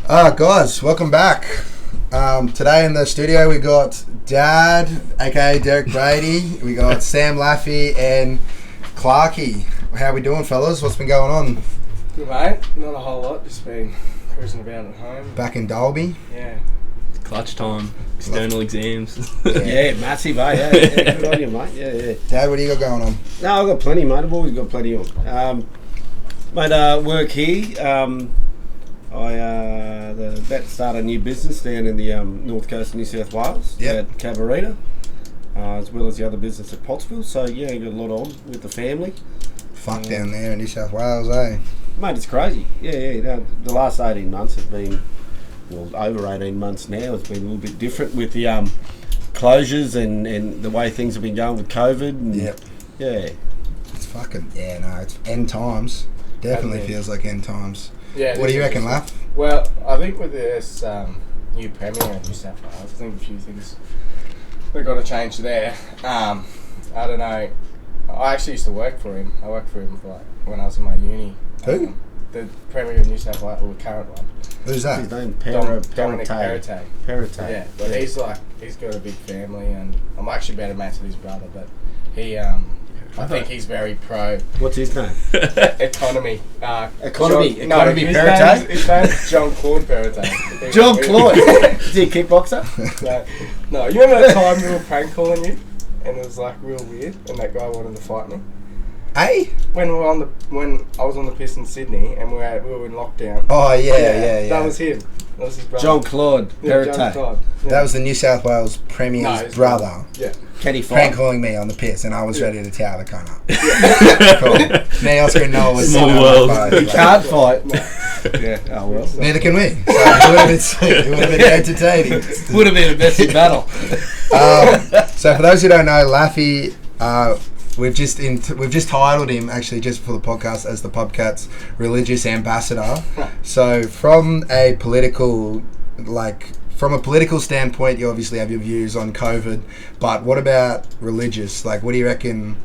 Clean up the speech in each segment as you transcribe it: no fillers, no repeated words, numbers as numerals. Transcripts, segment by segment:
Guys, welcome back. Today in the studio we got Dad, aka Derek Brady. We got Sam Laffey and Clarky. How we doing, fellas? What's been going on? Good, mate. Not a whole lot. Just been cruising about at home. Back in Dalby. Yeah. Clutch time. External exams. Yeah, massive, eh? Yeah, good on you, mate. Yeah. Dad, what do you got going on? No, I've got plenty, mate. I've always got plenty on. Mate, work here. About to start a new business down in the north coast of New South Wales at Cabarita, as well as the other business at Pottsville. So yeah, got a lot on with the family. Fuck down there in New South Wales, eh? Mate, it's crazy. Yeah. The last 18 months have been, well, over 18 months now. It's been a little bit different with the closures and the way things have been going with COVID. And, yeah. It's fucking, it's end times. Definitely feels like end times. Yeah. What do you reckon, Laff? Well, I think with this new Premier in New South Wales, I think a few things we've got to change there. I don't know. I actually used to work for him. I worked for him for when I was in my uni. Who? The Premier of New South Wales, or the current one. Who's that? His name Dominic Perrottet. Yeah, but Yeah. he's got a big family, and I'm actually better mates with his brother, but he I think he's very pro. What's his name? Economy. Economy Perrottet? His name's John Claude Perrottet. John Claude? Is he a kickboxer? No, you remember that time we were prank calling you? And it was like real weird, and that guy wanted to fight me? Hey? When I was on the piss in Sydney, and we were in lockdown. Oh, yeah. That was him. That was his brother. John Claude Perrottet. John Claude. Yeah. That was the New South Wales Premier's brother. Yeah. Can he Prank fight? calling me on the piss, and I was ready to tear the cunt up. Cool. Me, Oscar, and Noah was Small world. He can't fight. Yeah. Oh well. Neither can we. So it would have been sweet. It would have been entertaining. Would have been a messy battle. So for those who don't know, Laffy, we've just titled him actually just for the podcast as the Pubcats religious ambassador. So from a political standpoint, you obviously have your views on COVID, but what about religious? Like, what do you reckon?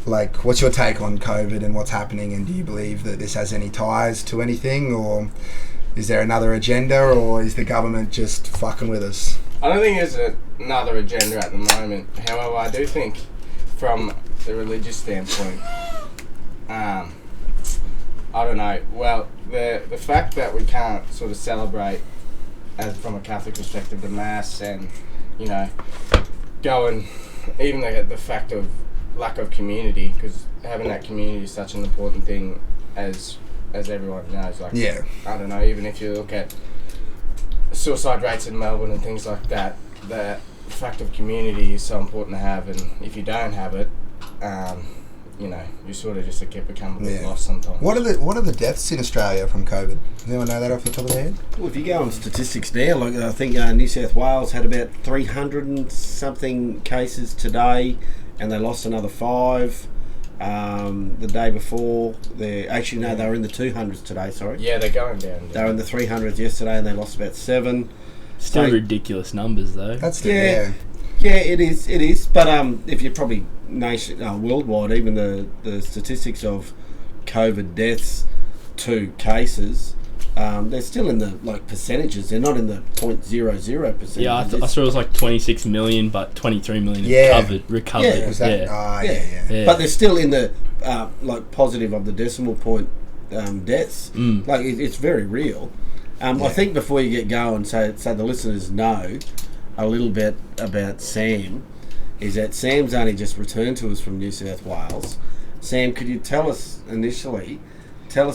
Like, what's your take on COVID and what's happening? And do you believe that this has any ties to anything, or is there another agenda, or is the government just fucking with us? I don't think there's another agenda at the moment. However, I do think from the religious standpoint, I don't know. Well, the fact that we can't sort of celebrate, as from a Catholic perspective, the Mass, and go and even the fact of lack of community, because having that community is such an important thing, as everyone knows. Like, I don't know. Even if you look at suicide rates in Melbourne and things like that, the fact of community is so important to have, and if you don't have it, you sort of just become a bit lost sometimes. What are the deaths in Australia from COVID? Does anyone know that off the top of their head? Well, if you go on statistics now, like I think New South Wales had about 300 and something cases today, and they lost another 5 the day before. They were in the 200s today. Sorry. Yeah, they're going down. They were in the 300s yesterday, and they lost about 7. Still ridiculous numbers though. That's still, Yeah, it is. But if you're probably worldwide, even the statistics of COVID deaths to cases, they're still in the percentages. They're not in the 0.00%. Yeah, I saw it was like 26 million, but 23 million recovered. Yeah. But they're still in the positive of the decimal point deaths. Like it's very real. I think before you get going, so the listeners know a little bit about Sam, is that Sam's only just returned to us from New South Wales. Sam, could you tell us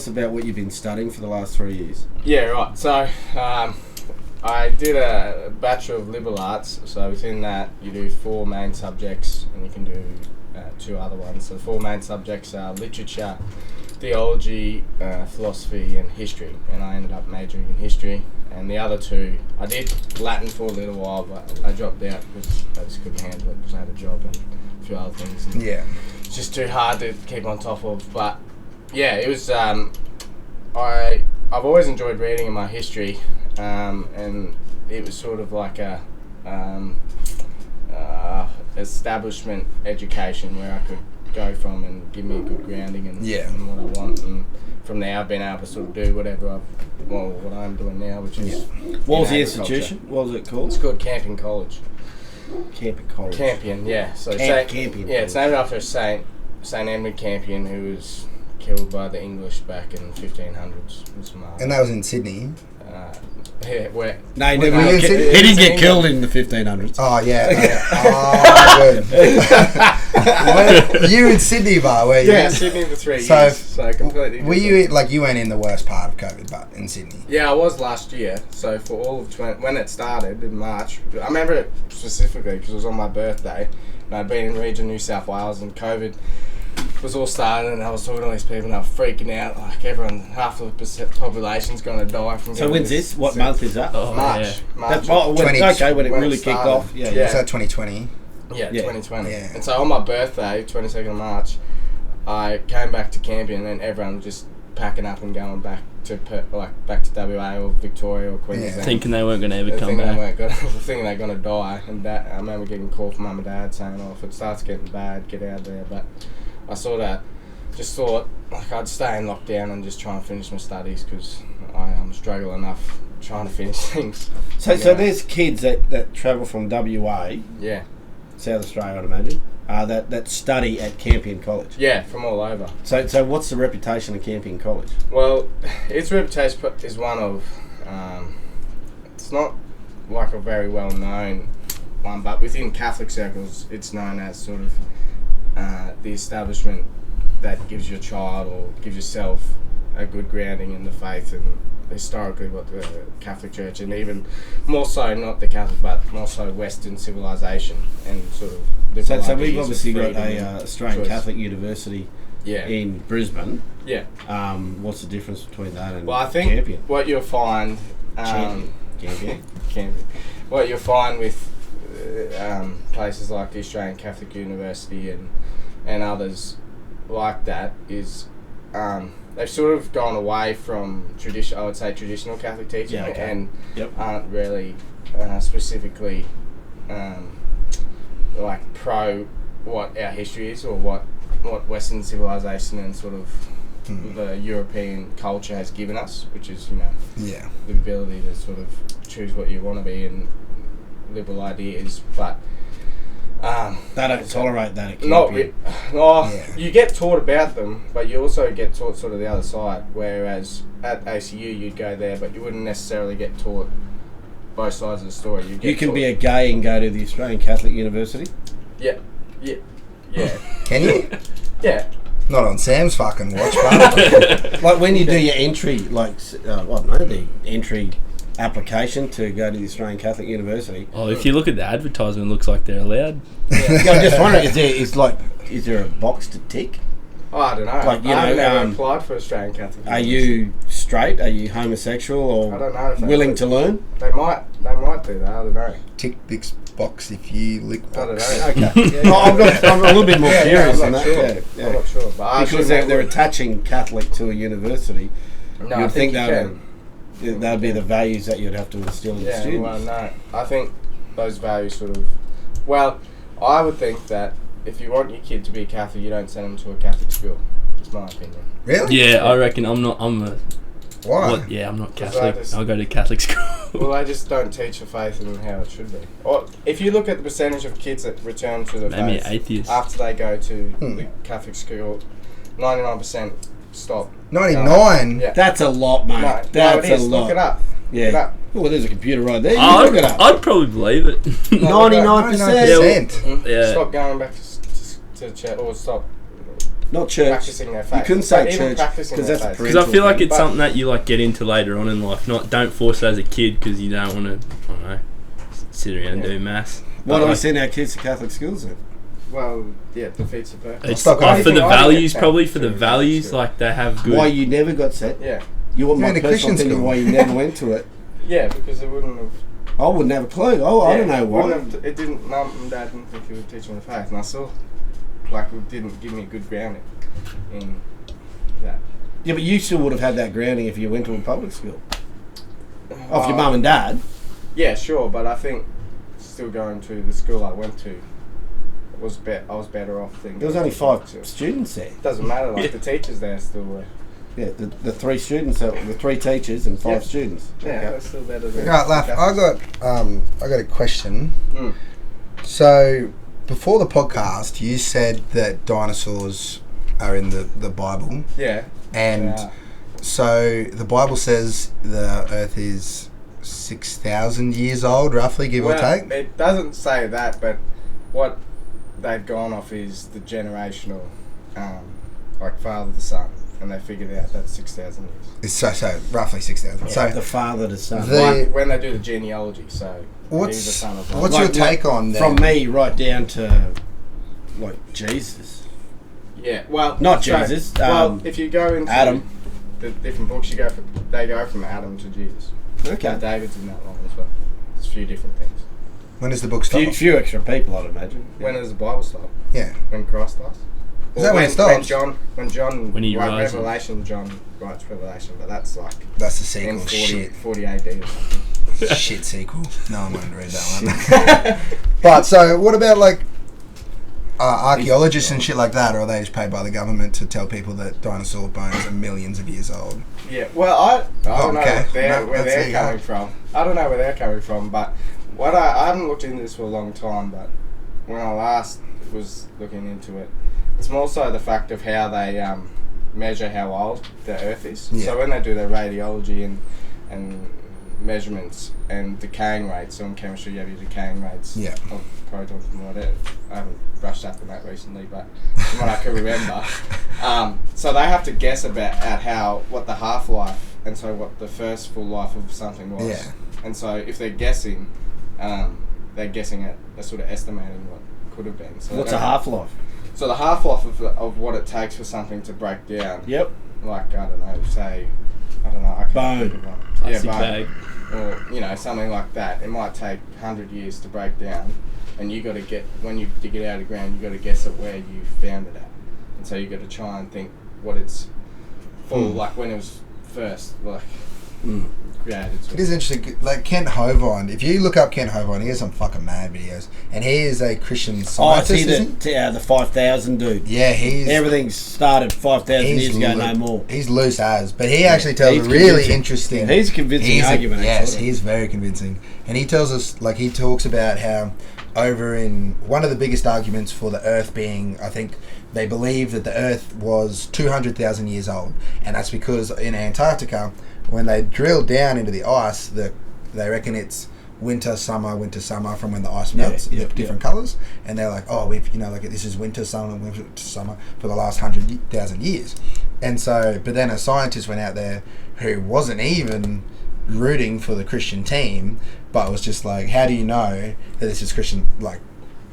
about what you've been studying for the last 3 years? Yeah, right. So I did a Bachelor of Liberal Arts. So within that, you do 4 main subjects, and you can do 2 other ones. So the 4 main subjects are literature, theology, philosophy, and history. And I ended up majoring in history. And the other 2, I did Latin for a little while, but I dropped out because I just couldn't handle it because I had a job and a few other things. And it's just too hard to keep on top of. But yeah, it was. I've always enjoyed reading in my history, and it was sort of like a establishment education where I could go from and give me a good grounding and what I want. And from there, I've been able to sort of do what I'm doing now, which is what was the institution? What was it called? It's called Campion College. Campion, yeah. So Campion. Yeah, it's named after Saint Edmund Campion, who was killed by the English back in 1500s. And that was in Sydney. Yeah, where? No, he didn't get killed in the 1500s. Oh yeah. Good. You in Sydney, were you? Yeah, Sydney for 3 years. So completely. Were you you weren't in the worst part of COVID, but in Sydney? Yeah, I was last year. So for all of when it started in March, I remember it specifically because it was on my birthday, and I'd been in region New South Wales, and COVID was all starting, and I was talking to all these people, and they were freaking out. Like half the population's going to die from. So when's this? What month is that? March. Yeah. March. When it really kicked off. Yeah. Was that 2020? Yeah, 2020. Yeah. And so on my birthday, 22nd of March, I came back to Campion, and everyone was just packing up and going back to WA or Victoria or Queensland. Thinking they weren't going to ever come back. Thinking they're going to die. And I remember getting a call from Mum and Dad saying, if it starts getting bad, get out of there. But I just thought I'd stay in lockdown and just try and finish my studies because I'm struggling enough trying to finish things. So there's kids that travel from WA, South Australia, I'd imagine, that study at Campion College. Yeah, from all over. So what's the reputation of Campion College? Well, its reputation is one of, it's not like a very well known one, but within Catholic circles, it's known as sort of the establishment that gives your child or gives yourself a good grounding in the faith and historically what the Catholic Church, and even more so not the Catholic but more so Western civilization and sort of so we've obviously got a Australian Catholic University in Brisbane. What's the difference between that and I think Campion? What you'll find Campion. What you'll find with places like the Australian Catholic University and others like that is they've sort of gone away from traditional Catholic teaching and aren't really specifically pro what our history is or what Western civilization and sort of the European culture has given us, which is the ability to sort of choose what you want to be and liberal ideas, but they don't tolerate that at Campion. You get taught about them, but you also get taught sort of the other side. Whereas at ACU, you'd go there, but you wouldn't necessarily get taught both sides of the story. You can be a gay and go to the Australian Catholic University. Yeah. Can you? Yeah. Not on Sam's fucking watch, but like when you do your entry, the entry application to go to the Australian Catholic University. Oh, if you look at the advertisement, it looks like they're allowed. I'm just wondering, is there a box to tick? Oh, I don't know. I've never applied for Australian Catholic University. Are you straight? Are you homosexual or I don't know if willing to learn? They might do that. I don't know. Tick this box if you lick box. I don't know. Okay. I'm a little bit more curious than that. Sure. I'm not sure. But because they're attaching Catholic to a university, no, you'd think that would be the values that you'd have to instill in the students. Well, no. I think those values sort of... Well, I would think that if you want your kid to be Catholic, you don't send them to a Catholic school. That's my opinion. Really? Yeah, I reckon I'm not... Why? I'm not Catholic. I'll go to Catholic school. Well, they just don't teach the faith and how it should be. Or if you look at the percentage of kids that return to the faith atheists after they go to the Catholic school, 99% stop. 99? Yeah. That's a lot, mate. No, That's a lot. Look it up. Yeah. Look it up. Well, there's a computer right there. I'd, look it up. I'd probably believe it. 99%. Yeah. Stop going back to church or stop. Not church. Practicing their faith. You couldn't say church because that's because I feel like it's something that you get into later on in life. Don't force it as a kid because you don't want to. I don't know. Sit around and do mass. Why don't we send our kids to Catholic schools then? Well, yeah, defeats the purpose. It's for the values, probably for the values. Like they have good. Why you never got set? Yeah. You want my personal opinion why you never went to it? Yeah, because it wouldn't have. I wouldn't have a clue. I don't know why. It didn't. Mum and Dad didn't think he was teaching the faith, and I saw, it didn't give me a good grounding in that. Yeah, but you still would have had that grounding if you went to a public school. Off your mum and dad. Yeah, sure, but I think still going to the school I went to, I was better off thinking. There was only 5 students there. Doesn't matter. Like the teachers there still were. Yeah, the 3 students, the 3 teachers and 5 students. Yeah, Okay. that's still better than. Right, Laugh. I got a question. Mm. So before the podcast, you said that dinosaurs are in the Bible, Yeah. and so the Bible says the Earth is 6,000 years old, roughly, give or take. It doesn't say that, but what they've gone off is the generational, like father to son, and they figured out that's 6,000 years. It's so roughly 6,000. Yeah, So the father to son. When they do the genealogy, so he's the son of. What's your take on that? From me right down to like Jesus. Yeah, well, Not so- Jesus, well, if you go into Adam. the different books, they go from Adam to Jesus. Okay. And David's in that one as well. There's a few different things. When does the book stop? Few extra people, I'd imagine. When does the Bible stop? Yeah. When Christ dies. Is that when it stops? When John When he writes rises. Revelation, John writes Revelation, but that's like That's the in sequel. 40 AD or something. Shit sequel. No one wanted to read that one. But so, what about like archaeologists and shit like that, or are they just paid by the government to tell people that dinosaur bones are millions of years old? Yeah, well, I don't know Okay. where That's they're coming from. I don't know where they're coming from, but what I haven't looked into this for a long time, but when I last was looking into it, it's more so the fact of how they measure how old the Earth is. Yeah. So when they do their radiology and measurements and decaying rates, so in chemistry you have your decaying rates Yeah. of protons and whatever. I haven't brushed up on that recently, but from what I can remember. So they have to guess at what the half-life, and so what the first full life of something was. Yeah. And so if they're guessing at, they're sort of estimating what could have been. So What's a half-life? So the half-life of what it takes for something to break down. Yep. Like, I don't know, I can't Bone. think of one. Plastic bone. bag. Or, something like that. It might take 100 years to break down, and you got to when you dig it out of the ground, you got to guess at where you found it at. And so you got to try and think what it's full, like when it was first, created. It is interesting, like Kent Hovind. If you look up Kent Hovind, he has some fucking mad videos, and he is a Christian scientist. The 5,000 dude. Yeah, Everything started 5,000 years ago, no more. He's loose as, but he actually tells he's a really convincing. interesting. He's a convincing argument. Yes, actually. he's very convincing, and he tells us, like, he talks about how over in one of the biggest arguments for the Earth being, I think they believe that the Earth was 200,000 years old, and that's because in Antarctica, when they drill down into the ice, they reckon it's winter, summer from when the ice melts, different colours, and they're like, oh, we've this is winter, summer for the last 100,000 years, and so, but then a scientist went out there who wasn't even rooting for the Christian team, but was just like, how do you know that this is Christian, like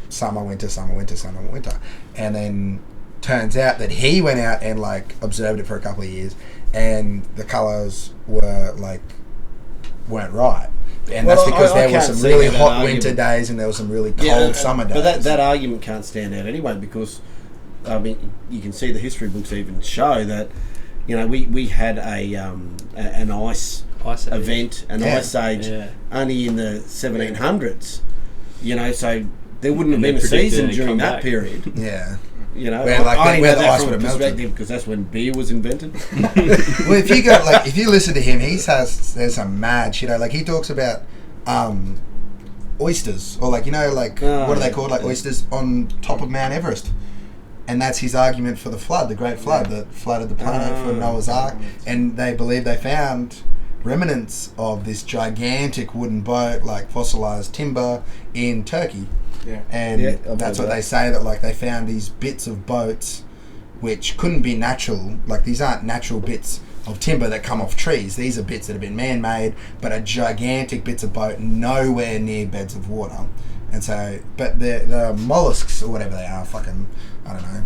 summer, winter, and then turns out that he went out and like observed it for a couple of years, and the colours weren't right, and that's because there were some really hot winter days and there were some really cold summer days. But that argument can't stand out anyway, because I mean, you can see the history books even show that we had an ice event, ice age, only in the 1700s. So there wouldn't have been a season during that period. Yeah. Where the ice would have melted, because that's when beer was invented. Well, if you listen to him, there's some mad shit. Like, he talks about oysters, or what are they called? Like oysters on top of Mount Everest. And that's his argument for the flood, the Great Flood that flooded the planet for Noah's Ark. And they believe they found remnants of this gigantic wooden boat, like fossilized timber, in Turkey. Yeah. And that's what they say, that like they found these bits of boats which couldn't be natural. Like, these aren't natural bits of timber that come off trees. These are bits that have been man-made, but are gigantic bits of boat nowhere near beds of water. And so, but the mollusks or whatever they are, fucking, I don't know,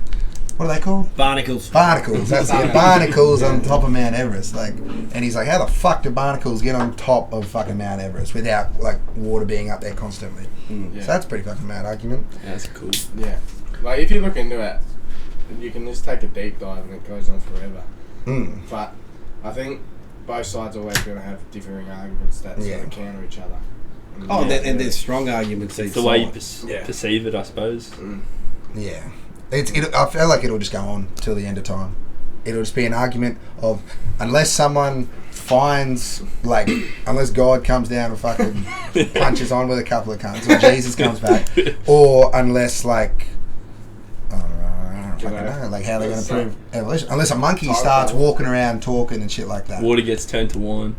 what are they called? Barnacles. That's it. Barnacles on top of Mount Everest. Like, and he's like, how the fuck do barnacles get on top of fucking Mount Everest without like water being up there constantly? So that's a pretty fucking mad argument. Yeah, that's cool. Yeah, like if you look into it, you can just take a deep dive and it goes on forever. But I think both sides are always going to have differing arguments that sort of counter each other. And there's strong arguments. It's the way you perceive it, I suppose. Yeah. I feel like it'll just go on till the end of time. It'll just be an argument of, unless someone finds, like, unless God comes down and fucking punches on with a couple of cunts, or Jesus comes back, or unless, like, I don't fucking know, like, how they're going to prove evolution. Unless a monkey starts walking around talking and shit like that. Water gets turned to wine.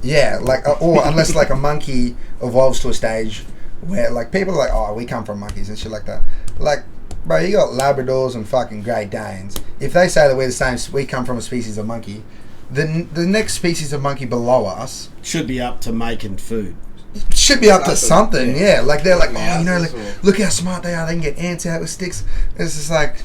Yeah, like, or unless, like, a monkey evolves to a stage where, like, people are like, oh, we come from monkeys and shit like that. Like, bro, you got Labradors and fucking Great Danes. If they say that we're the same, we come from a species of monkey, then the next species of monkey below us should be up to making food. Should be up to something, yeah. Like, they're like, oh, you know, like, look how smart they are. They can get ants out with sticks. It's just like,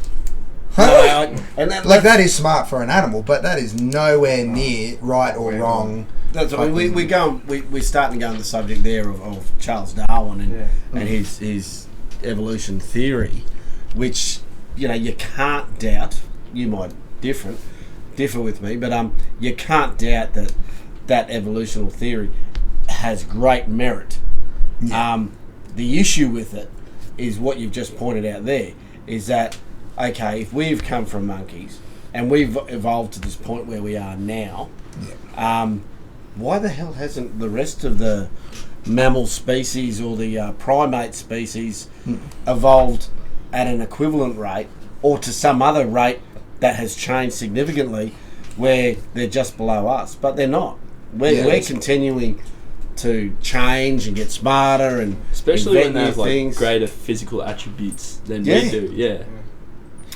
huh? Like, that is smart for an animal, but that is nowhere near right or wrong. That's what we're starting to go on the subject there of Charles Darwin and his evolution theory, which, you know, you can't doubt. You might differ with me, but you can't doubt that evolutional theory has great merit. Yeah. The issue with it is what you've just pointed out there, is that, okay, if we've come from monkeys and we've evolved to this point where we are now, why the hell hasn't the rest of the mammal species or the primate species evolved at an equivalent rate, or to some other rate that has changed significantly, where they're just below us? But they're not. We're continuing to change and get smarter, and especially when they have things. Like greater physical attributes than we do. Yeah.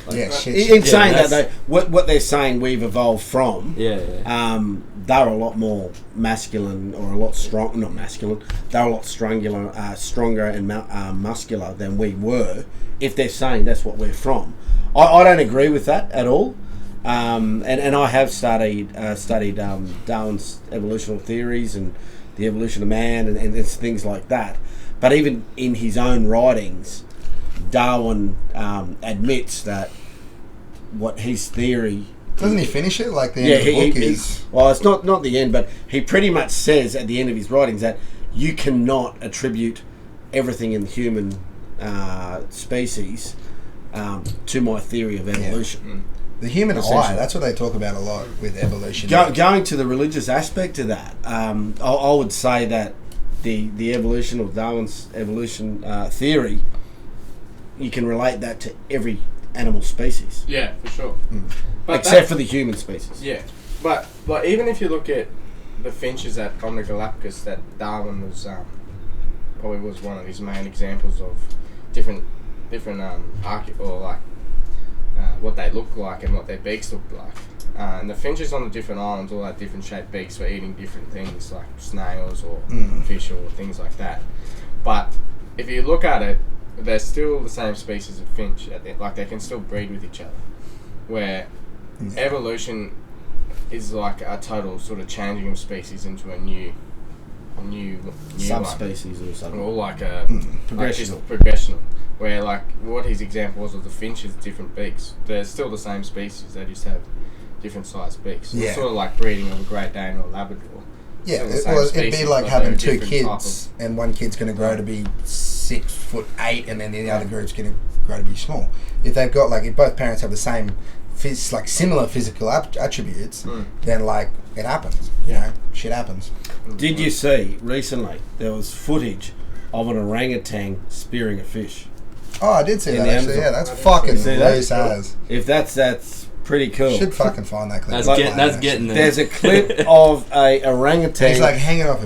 Like, in saying that, though, what they're saying we've evolved from, they're a lot more masculine, or a lot strong. Not masculine. They're a lot stronger and muscular than we were. If they're saying that's what we're from, I don't agree with that at all. And I have studied Darwin's evolutionary theories and the evolution of man and it's things like that. But even in his own writings, Darwin admits that what his theory... Doesn't he finish it? Like, the end of the book is... Well, it's not the end, but he pretty much says at the end of his writings that you cannot attribute everything in the human species to my theory of evolution. Yeah. The human eye, that's what they talk about a lot with evolution. Going to the religious aspect of that, I would say that the evolution of Darwin's evolution theory, you can relate that to every animal species. Yeah, for sure. Except for the human species. Yeah, but even if you look at the finches on the Galapagos, that Darwin was probably was one of his main examples of different what they look like and what their beaks look like. And the finches on the different islands all had different shaped beaks for eating different things, like snails or fish or things like that. But if you look at it, they're still the same species of finch. Like, they can still breed with each other. Where evolution is like a total sort of changing of species into a new subspecies or something. Or like a progressional. Where, like, what his example was of the finches, different beaks. They're still the same species, they just have different sized beaks. It's sort of like breeding of a Great Dane or a Labrador. Yeah, it'd be like having two kids, and one kid's going to grow to be 6'8", and then the other group's going to grow to be small. If they've got, like, if both parents have the same, similar physical attributes, then, like, it happens. You know, shit happens. Did you see recently there was footage of an orangutan spearing a fish? Oh, I did see that actually. Yeah, that's fucking loose as. If that's pretty cool. Should fucking find that clip. That's getting there. There's a clip of a orangutan. He's like hanging up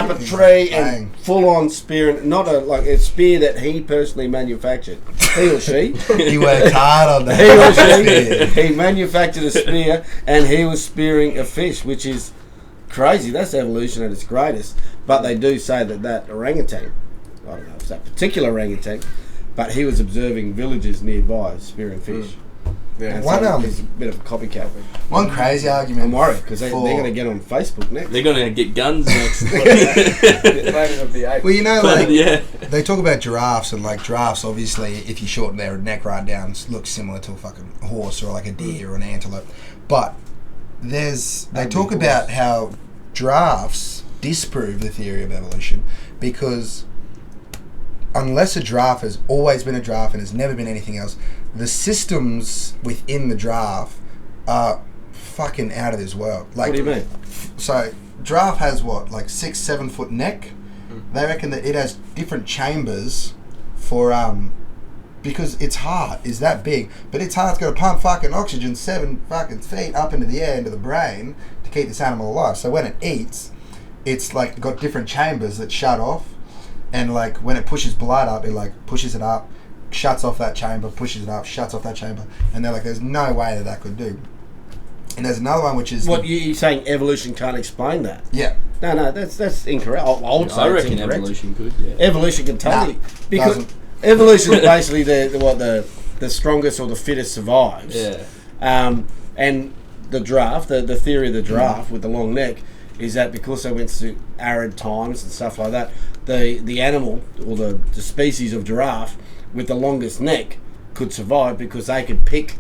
a tree and full on spearing. Not a spear that he personally manufactured. He or she. He worked hard on that. He or she. He manufactured a spear and he was spearing a fish, which is crazy. That's evolution at its greatest. But they do say that orangutan, I don't know if it's that particular orangutan, but he was observing villages nearby spearing fish. Yeah, he's a bit of a copycat. One crazy argument. I'm worried because they're going to get on Facebook next. They're going to get guns next. Well, you know, like, they talk about giraffes, and like giraffes, obviously, if you shorten their neck right down, looks similar to a fucking horse or like a deer or an antelope. But they talk about how giraffes disprove the theory of evolution because unless a giraffe has always been a giraffe and has never been anything else, the systems within the giraffe are fucking out of this world. Like, what do you mean? So, giraffe has what, like 6-7 foot neck? They reckon that it has different chambers for, because its heart is that big, but its heart's got to pump fucking oxygen 7 fucking feet up into the air, into the brain, to keep this animal alive. So when it eats, it's like got different chambers that shut off, and like when it pushes blood up, it like pushes it up, shuts off that chamber, pushes it up, shuts off that chamber, and they're like, there's no way that could do. And there's another one which is... What, you're saying evolution can't explain that? Yeah. No, that's incorrect. I would say I it's reckon incorrect. evolution could, yeah. Evolution can totally... because doesn't. evolution is basically the strongest or the fittest survives. Yeah. And the giraffe, the theory of the giraffe with the long neck is that because they went through arid times and stuff like that, the animal or the species of giraffe with the longest neck could survive because they could pick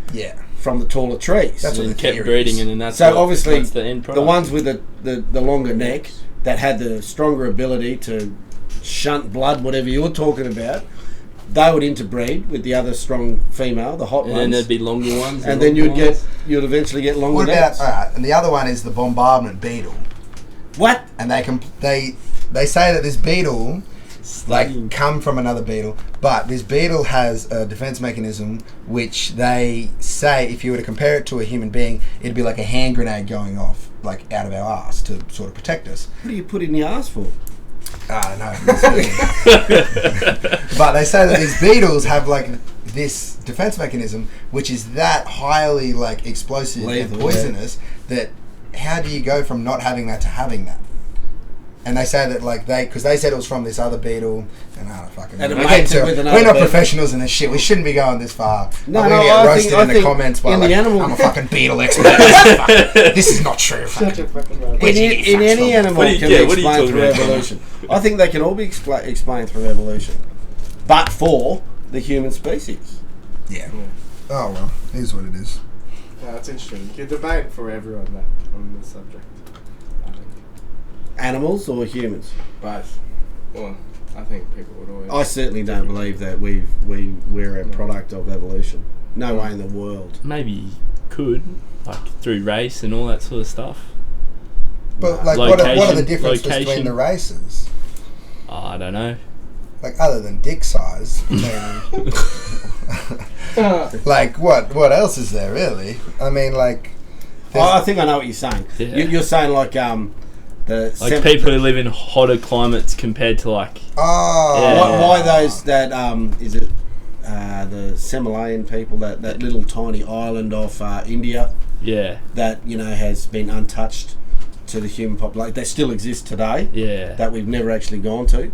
from the taller trees. That's what And the kept theory breeding, is. and then that's obviously that's the end product. the ones with the longer neck that had the stronger ability to shunt blood, whatever you're talking about, they would interbreed with the other strong female, the hot and ones. then there'd be longer ones. And then you'd eventually get longer What about... necks. Alright, and the other one is the bombardment beetle. What? And they say that this beetle like come from another beetle, but this beetle has a defense mechanism which they say if you were to compare it to a human being, it'd be like a hand grenade going off like out of our ass to sort of protect us. What do you put in your ass for? I don't know. But they say that these beetles have like this defense mechanism which is that highly like explosive Lethal, and poisonous that how do you go from not having that to having that? And they say that like because they said it was from this other beetle, and I don't fucking know. And it mates it with another We're not beetle. professionals in this shit. We shouldn't be going this far. No, Like, no, we're gonna I get roasted think- in the think comments by in like, the animal- I'm a fucking beetle expert. This is not true. Such a fucking In any animal What do you- can yeah, be what are you explained talking through about? evolution. I think they can all be explained through evolution, but for the human species. Yeah. Oh well, here's what it is. No, that's interesting. You could debate forever on the subject. I think. Animals or humans? Both. Well, I think people would always... I certainly don't believe that we're a product of evolution. No way in the world. Maybe could, like through race and all that sort of stuff. But like, Location- what are the differences between location. the races? Oh, I don't know. Like other than dick size, I mean, like what else is there really? I mean, like I think I know what you're saying. Yeah. You're saying like People who live in hotter climates compared to like... oh, Yeah. Why those that is it the Semalayan people that little tiny island off India Yeah. that has been untouched to the human population. They still exist today. Yeah. That we've never actually gone to.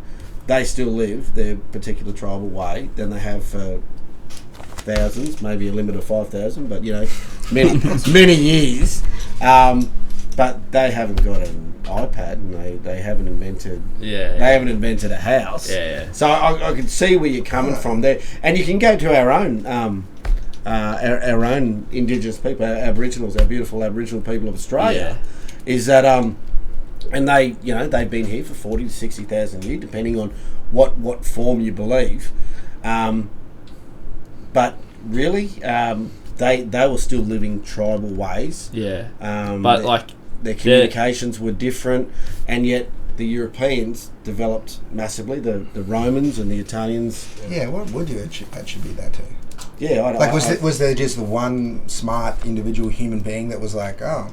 They still live their particular tribal way. Then they have thousands, maybe a limit of 5,000, but many years. But they haven't got an iPad, and they haven't invented. Yeah. They haven't invented a house. Yeah. So I can see where you're coming from there, and you can go to our own. Our own Indigenous people, our Aboriginals, our beautiful Aboriginal people of Australia, is that and they've been here for 40 to 60,000 years, depending on what form you believe. But really, they were still living tribal ways. Yeah. But like their communications were different, and yet the Europeans developed massively. The Romans and the Italians. yeah. What would you attribute that to? Yeah, Like, was there just the one smart individual human being that was like, oh,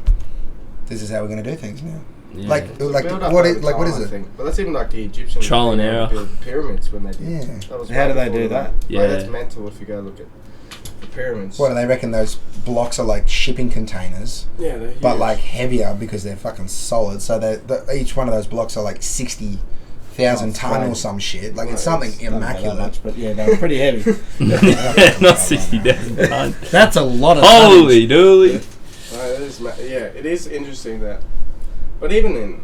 this is how we're going to do things now? Yeah. Like Build up what over is what is time, I it? think. But that's even like the Egyptians. Trial and being able error. to build pyramids when they did. Yeah. That was How way do they before do that? Yeah. Like, that's mental if you go look at the pyramids. What do they reckon? Those blocks are like shipping containers, Yeah, they're huge. but like heavier because they're fucking solid. So each one of those blocks are like 60,000 ton or some shit. Like it's something Don't know that immaculate. much, but yeah, they were pretty heavy. Not 60,000 tons. That's a lot of Holy dooly. It is interesting that. But even in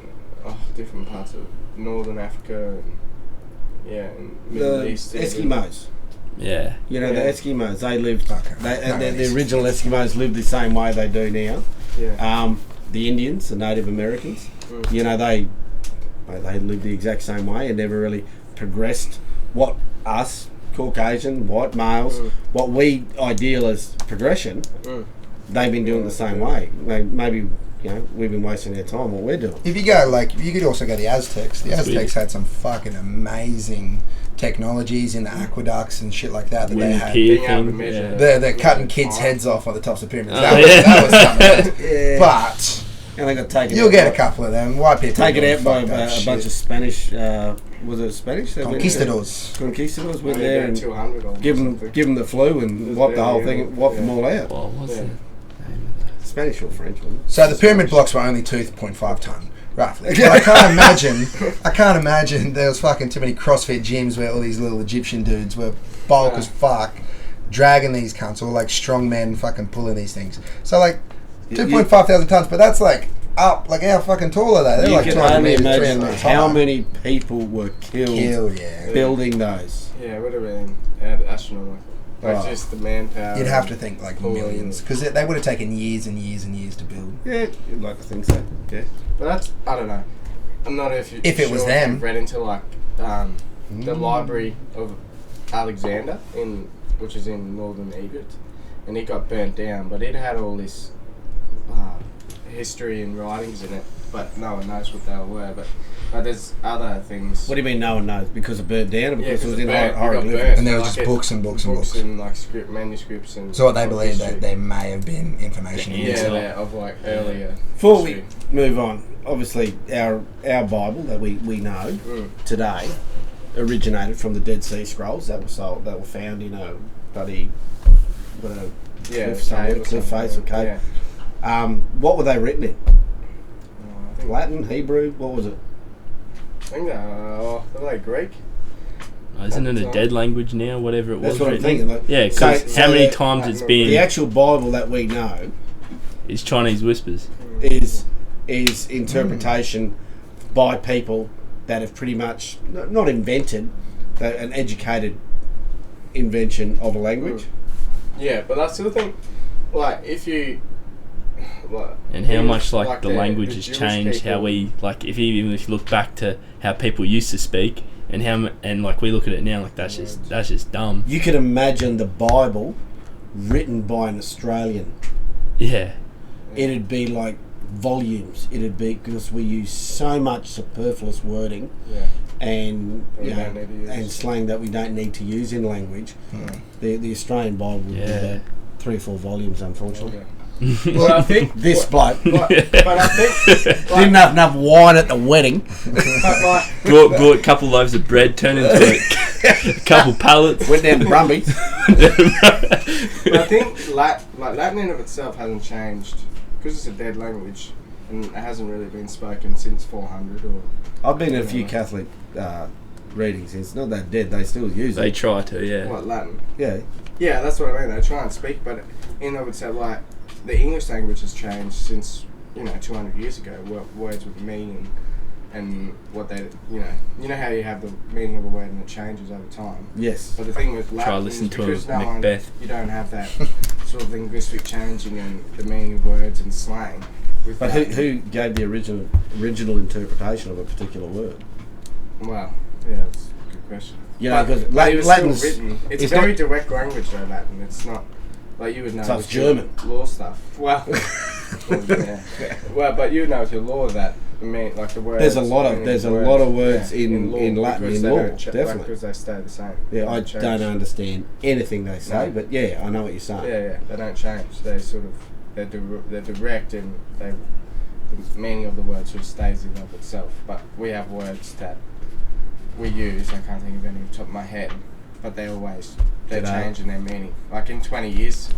different parts of northern Africa and and Middle the East, Eskimos. Yeah. The Yeah. Eskimos, they lived. Okay. The original Eskimos lived the same way they do now. Yeah. The Indians, the Native Americans, Mm. they lived the exact same way and never really progressed what us Caucasian white males, what we ideal as progression, they've been doing the same way. Maybe we've been wasting our time. What we're doing. If you go you could also go the Aztecs. The Aztecs had some fucking amazing technologies in the aqueducts and shit like that they had. Being able to measure They're cutting kids' heads off on the tops of pyramids. That was something else. But and they got taken. You'll get a couple of them. White people taken out by a bunch of Spanish. Was it Spanish? Conquistadors. Conquistadors went there and 200 give them the flu and wiped the whole thing, wiped them all out. What was it? Spanish or French? So the pyramid blocks were only 2.5 ton, roughly. But I can't imagine there was fucking too many CrossFit gyms where all these little Egyptian dudes were bulk as fuck, dragging these cunts, or like strong men fucking pulling these things. So like 2.5 thousand tons, but that's like up, like how fucking tall are they? They're like 200 only meters, imagine 300 meters how high. many people were killed building those. Yeah, it would have been astronomical. Like just the manpower. You'd have to think like millions, because they would have taken years and years and years to build. Yeah, you'd like to think so. Yeah, but that's, I don't know. I'm not if it was them. You've read into like the Library of Alexander which is in northern Egypt, and it got burnt down, but it had all this history and writings in it, but no one knows what they were. But there's other things. What do you mean no one knows? Because it burnt down, or because it was in burnt, hieroglyphics? And there was just books and books and books. And like manuscripts and. So what they believe that there may have been information in it. Of like earlier. Before we move on, obviously our Bible that we know today originated from the Dead Sea Scrolls that were found in a bloody cliff face or cave. Yeah. What were they written in? Latin, Hebrew, what was it? I think they're like Greek. Isn't it a dead language now? Whatever it was. That's what I'm written? thinking. Like, Yeah, because how many times it's been? The actual Bible that we know is Chinese whispers. Is interpretation by people that have pretty much not invented, an educated invention of a language. Yeah, but that's the thing. Like if you. And how much like the the language has changed, people. how we like if you look back to how people used to speak and like we look at it now, like that's just dumb. You could imagine the Bible written by an Australian. Yeah. It'd be like volumes. It'd be because we use so much superfluous wording and and slang that we don't need to use in language. The Australian Bible would be about 3 or 4 volumes, unfortunately. Well, I think this bloke, but I think didn't have enough wine at the wedding. Brought a couple loaves of bread, turned into a couple pallets. Went down to Brumbies. But I think Latin in of itself hasn't changed because it's a dead language and it hasn't really been spoken since 400 or. I've been in a few Catholic readings. It's not that dead. They still use it. They try to, yeah. What, Latin? Yeah. Yeah, that's what I mean. They try and speak, but in of itself, like the English language has changed since 200 years ago. Words with meaning and what they you know how you have the meaning of a word and it changes over time. Yes. But the thing with Latin Try listen is to because Macbeth. You don't have that sort of linguistic changing and the meaning of words and slang. But who gave the original interpretation of a particular word? Well, yeah, that's a good question. Yeah, because Latin's written. It's very direct language though, Latin. It's not like you would know. So it's German. Law stuff. Well, well, but you would know with your law that like the words. There's a lot of words in Latin in law, definitely because they stay the same. Yeah, I don't understand anything they say, but yeah, I know what you're saying. Yeah, they don't change. They sort of they're direct and the meaning of the word sort of stays in of itself. But we have words that we use. I can't think of any off the top of my head, but they change in their meaning. Like in 20 years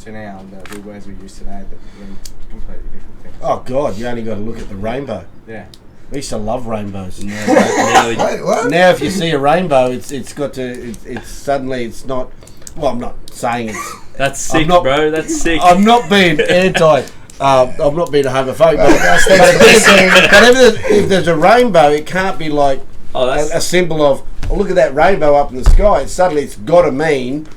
to now, the words we use today that mean completely different things. Oh God, you only got to look at the rainbow. Yeah. We used to love rainbows. Wait, what? Now, if you see a rainbow, it's got to. It's suddenly it's not. Well, I'm not saying it's. That's sick, bro. That's sick. I'm not being anti. I'm not being a homophobe. But if there's a rainbow, it can't be like a symbol of. Oh, look at that rainbow up in the sky. Suddenly, it's got to mean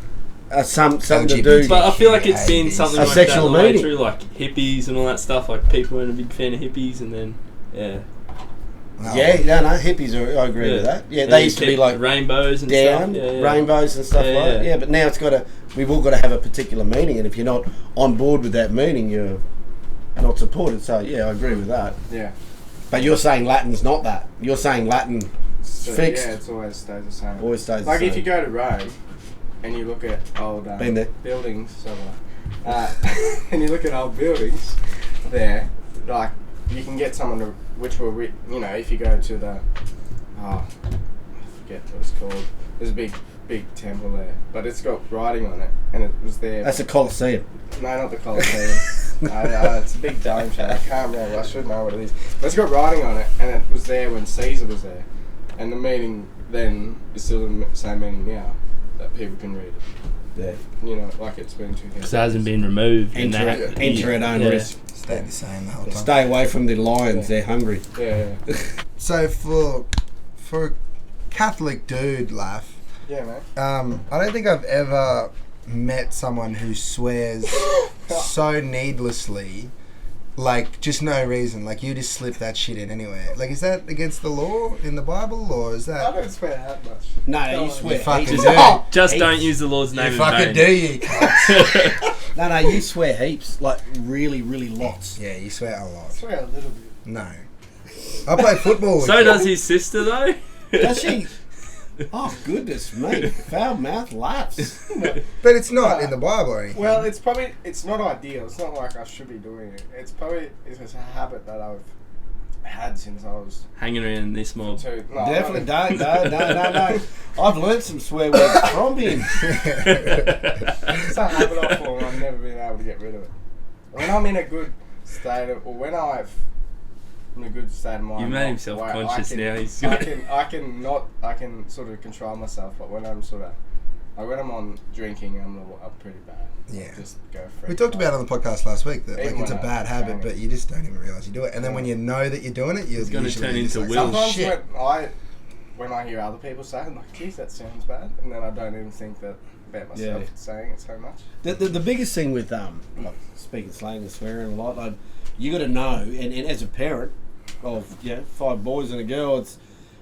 something to do. But I feel like it's been something like sexual that meaning. Through like hippies and all that stuff. Like people weren't a big fan of hippies, and then Oh. Yeah, no, hippies are. I agree with that. Yeah, they used to be like rainbows and down, stuff. rainbows and stuff like that. Yeah, but now it's got to. We've all got to have a particular meaning, and if you're not on board with that meaning, you're not supported. So yeah, I agree with that. Yeah. But you're saying Latin's not that. You're saying Latin fixed. Yeah, it's always stays the same. Always stays the like same. if you go to Rome and you look at old Been there. buildings, and you look at old buildings there, like you can get someone to, which were if you go to the I forget what it's called. There's a big temple there, but it's got writing on it, and it was there. That's a Colosseum. No, not the Colosseum. It's a big dome shape. I can't remember. I should know what it is. But it's got writing on it, and it was there when Caesar was there. And the meaning then is still the same meaning now, that people can read it. Yeah. Like it's been 2000 Because it hasn't been removed. Enter at own risk. Stayed the same the whole time. Stay away from the lions. They're hungry. Yeah. So for a Catholic dude, Laugh. Yeah, mate. I don't think I've ever met someone who swears so needlessly, like just no reason. Like you just slip that shit in anywhere. Like is that against the law in the Bible, or is that? I don't swear that much. No, you swear. You fucking heaps. do. Just don't use the Lord's name You in fucking vain. do, you cunts. No, you swear heaps. Like really, really lots. Yeah, you swear a lot. I swear a little bit. No. I play football with So you. does his sister though. Does she? Oh goodness me! Foul mouth laughs. But it's not in the Bible or anything. Well, it's not ideal. It's not like I should be doing it. It's a habit that I've had since I was Hanging around this mob. Definitely don't. No. I've learned some swear words from him. It's a habit I formed. I've never been able to get rid of it. When I'm in a good state of, or when I'm in a good state of mind, You made him self-conscious now. He's good. I can sort of control myself, but when I'm when I'm on drinking, I'm pretty bad. Yeah. Just go for it. We talked about it on the podcast last week that Even like it's a when bad I habit, bang it. but you just don't even realise you do it. And then when you know that you're doing it, you're gonna usually turn just into like, Will. oh, Sometimes shit. when I hear other people say it, I'm like, geez, that sounds bad, and then I don't even think that about myself saying it so much. The biggest thing with like speaking slang and swearing a lot, like, you got to know, and as a parent of 5 boys and a girl,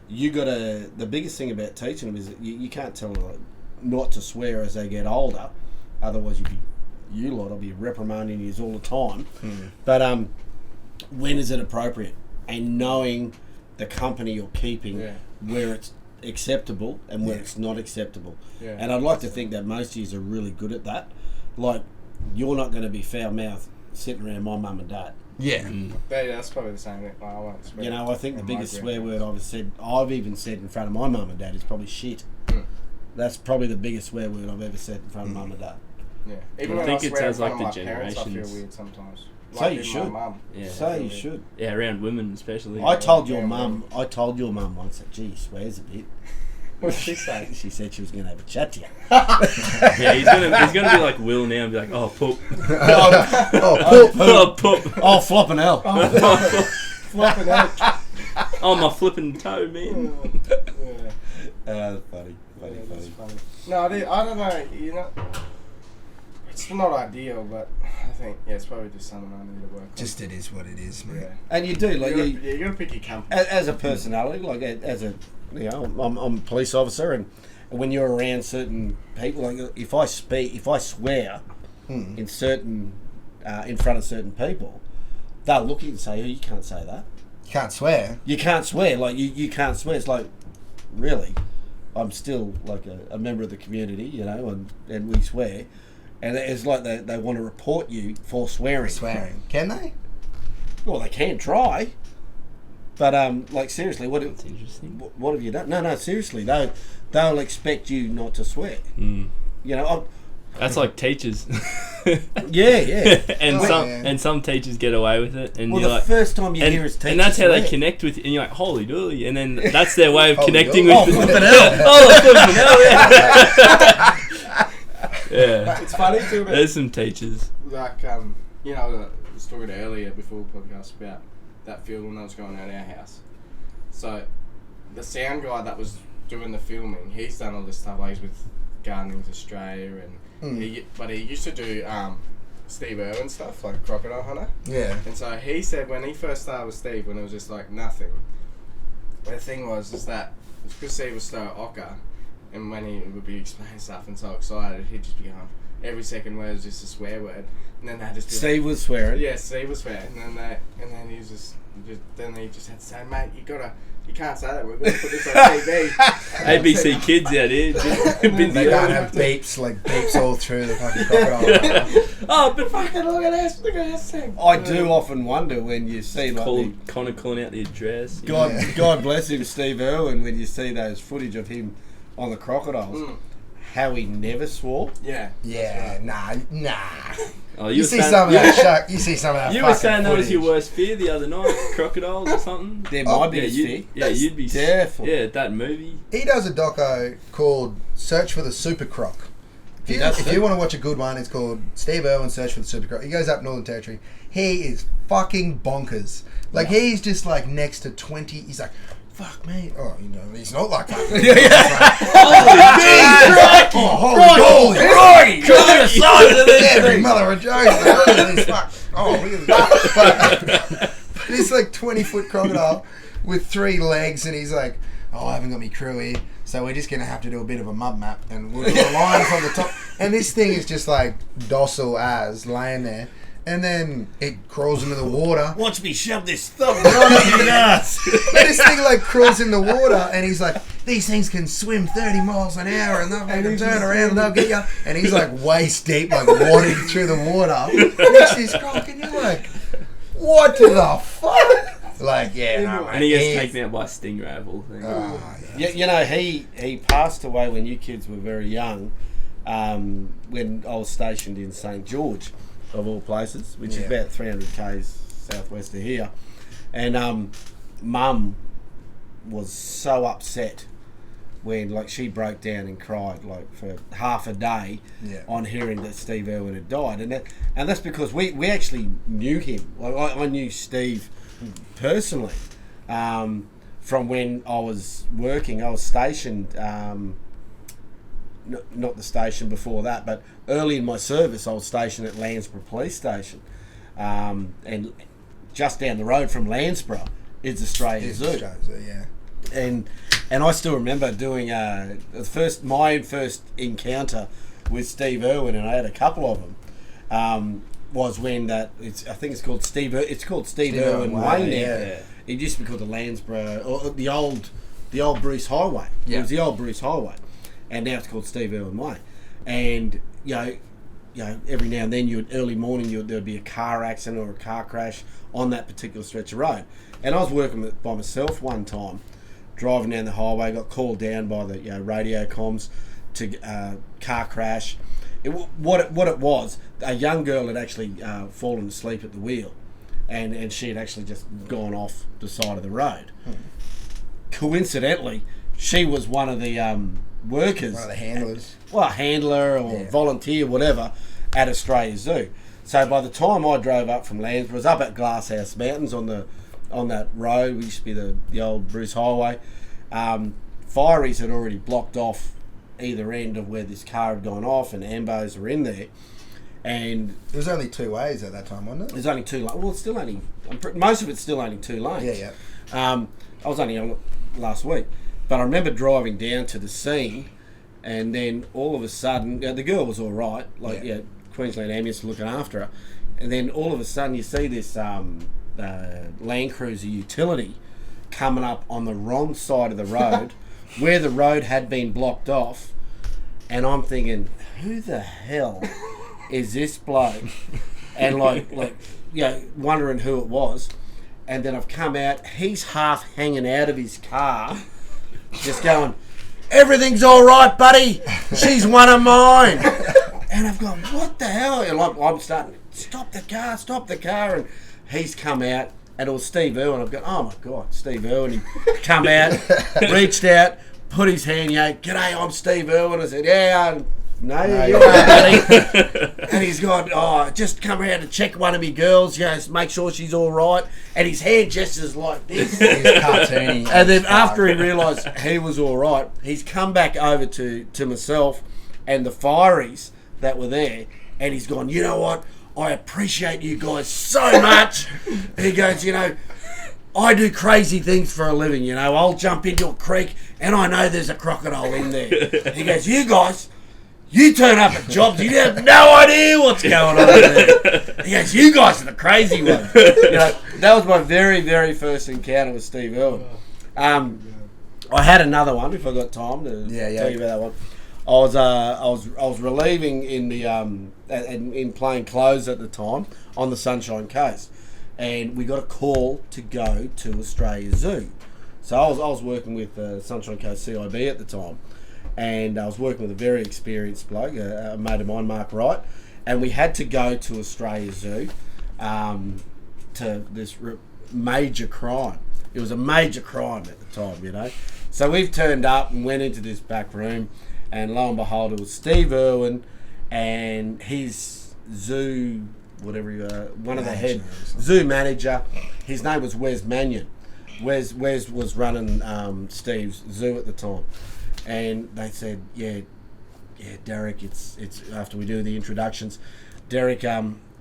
the biggest thing about teaching them is that you can't tell them like, not to swear as they get older, otherwise you lot will be reprimanding you all the time. But when is it appropriate, and knowing the company you're keeping, where it's acceptable and where it's not acceptable. And I'd like to think that most of you are really good at that. Like, you're not going to be foul mouthed sitting around my mum and dad. Yeah. That's probably the same. I won't swear. I think the biggest swear word I've even said in front of my mum and dad is probably shit. That's probably the biggest swear word I've ever said in front of mum and dad. Yeah. Even I when think I it swear in sounds front like of the my parents, I feel generations. weird sometimes. So Like you with should. my mum. Yeah. So you should. Yeah, around women especially. I told your mum once that, gee, he swears a bit. What did she say? She said she was going to have a chat to you. Yeah, he's gonna be like Will now and be like, oh, poop. Oh, poop. Oh, poop. Oh, flopping hell. Flopping out. Oh, my flipping toe, man. Funny. Funny. No, I don't know. It's not ideal, but I think it's probably just something I need to work on. Just it is what it is, mate. Yeah. And you do, like, You gotta pick your company. as a personality, like as a, I'm a police officer, and when you're around certain people, like if I swear in certain, in front of certain people, they'll look at you and say, "Oh, you can't say that. You can't swear. You can't swear. Like you can't swear." It's like, really, I'm still like a member of the community, and we swear, and it's like they want to report you for swearing. Swearing. Can they? Well, they can try. But like seriously, That's interesting. what have you done? No, seriously, they'll expect you not to swear. That's like teachers. Yeah. And some teachers get away with it, and Well, you're the like, first time you hear his teacher and that's how they swear. connect with you, and you're like, holy dooly, and then that's their way of Holy connecting dooly. with. Oh, flipping hell! Oh, flipping hell! Yeah. It's funny too. There's some teachers. Like I was talking earlier before the podcast about that film that was going on at our house. So the sound guy that was doing the filming, he's done all this stuff. Like he's with Gardeners Australia, and he used to do Steve Irwin stuff, like Crocodile Hunter. Yeah. And so he said when he first started with Steve, when it was just like nothing, the thing was is that because Steve was so ocker, and when he would be explaining stuff and so excited, he'd just be going, every second word was just a swear word, and then they just be Steve was swearing. Yeah, Steve was swearing, and then he was just then he just had to say, mate, you can't say that. We're going to put this on TV. ABC Kids out here. They can't have beeps all through the fucking crocodile. Oh, but Fucking look at this thing. I do often wonder when you see Connor calling out the address. God bless him, Steve Irwin, when you see those footage of him on the crocodiles, how he never swore. Yeah. Yeah, right. nah. Oh, You see some of that You were saying that was your worst fear the other night, crocodiles or something? They're my biggest fear. Yeah, you'd be careful. Yeah, that movie. He does a doco called Search for the Super Croc. If you want to watch a good one, it's called Steve Irwin Search for the Super Croc. He goes up Northern Territory. He is fucking bonkers. Like, he's just like next to 20. He's like, fuck me. Oh, you know, he's not like that. Holy crikey! Every mother of Jones. Look at this fuck. Oh, look at that. But it's like 20-foot crocodile with 3 legs, and he's like, oh, I haven't got my crew here, so we're just going to have to do a bit of a mud map, and we'll do a line from the top. And this thing is just like docile as laying there. And then it crawls into the water. Watch me shove this thumb right up your ass. And this thing like crawls in the water, and he's like, these things can swim 30 miles an hour, and they'll fucking turn around and they'll get you. And he's like waist deep, like wading through the water. And it's this croc, and you're like, what the fuck? Like, yeah, no, mate. And he gets taken out by a stingray of all things. Yeah, you know, he passed away when you kids were very young, when I was stationed in St. George, of all places, which is about 300 k's southwest of here. And Mum was so upset when, like, she broke down and cried, like, for half a day on hearing that Steve Irwin had died. And that's because we actually knew him. Like, I knew Steve personally from when I was working. I was stationed, not the station before that, but early in my service I was stationed at Landsborough Police Station, and just down the road from Landsborough is Australia Zoo. And I still remember doing my first encounter with Steve Irwin, and I had a couple of them. Was when I think it's called Steve Irwin Way now. Yeah. It used to be called the Landsborough, or the old Bruce Highway. Yeah. It was the old Bruce Highway, and now it's called Steve Irwin Way. And you know, every now and then, early morning, there'd be a car accident or a car crash on that particular stretch of road. And I was working by myself one time, driving down the highway, got called down by the radio comms to car crash. What it was, a young girl had actually fallen asleep at the wheel, and she had actually just gone off the side of the road. Coincidentally, she was one of the workers. One of the handlers. Well, a handler or volunteer, whatever, at Australia Zoo. So by the time I drove up from Landsborough, I was up at Glasshouse Mountains on that road, which used to be the old Bruce Highway. Fireys had already blocked off either end of where this car had gone off, and ambos were in there. And there was only 2 ways at that time, wasn't it? There's only 2 lanes. Well, it's still only most of it's still only 2 lanes. Yeah. I was only on last week, but I remember driving down to the scene, and then all of a sudden, the girl was all right. Queensland Ambulance looking after her, and then all of a sudden you see this Land Cruiser utility coming up on the wrong side of the road, where the road had been blocked off, and I'm thinking, who the hell is this bloke? And wondering who it was. And then I've come out, he's half hanging out of his car, just going, everything's all right, buddy. She's one of mine. And I've gone, what the hell? And I'm starting, stop the car. And he's come out, and it was Steve Irwin. I've gone, oh my God, Steve Irwin. He come out, reached out, put his hand, g'day, I'm Steve Irwin. I said, yeah, no, you're not, buddy. And he's gone, just come around to check one of me girls, make sure she's all right. And his hand gestures like this. He's cartoony. And then after he realised he was all right, he's come back over to myself and the fireys that were there, and he's gone, you know what? I appreciate you guys so much. And he goes, I do crazy things for a living, you know. I'll jump into a creek and I know there's a crocodile in there. He goes, you guys, you turn up at jobs, you have no idea what's going on there. He goes, you guys are the crazy ones. You know, that was my very, very first encounter with Steve Irwin. I had another one, if I got time to tell you about that one. I was relieving in the in plain clothes at the time on the Sunshine Coast, and we got a call to go to Australia Zoo. So I was working with Sunshine Coast CIB at the time, and I was working with a very experienced bloke, a mate of mine, Mark Wright, and we had to go to Australia Zoo to this major crime. It was a major crime at the time, you know. So we've turned up and went into this back room, and lo and behold, it was Steve Irwin and his zoo, whatever, one of the head zoo manager. His name was Wes Mannion. Wes was running Steve's zoo at the time, and they said, yeah, Derek, it's after we do the introductions, Derek,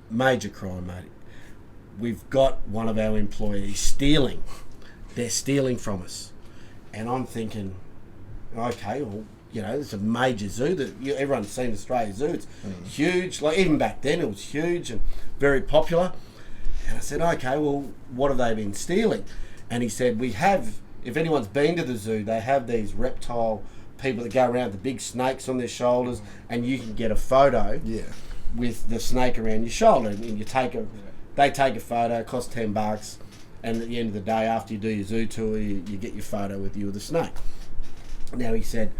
major crime, mate. We've got one of our employees stealing. They're stealing from us. And I'm thinking, okay, well, you know, it's a major zoo that everyone's seen Australia Zoo. It's huge. Like, even back then, it was huge and very popular. And I said, okay, well, what have they been stealing? And he said, we have, if anyone's been to the zoo, they have these reptile people that go around with the big snakes on their shoulders, and you can get a photo with the snake around your shoulder. And you take they take a photo, it costs $10. And at the end of the day, after you do your zoo tour, you get your photo with you with the snake. Now, he said,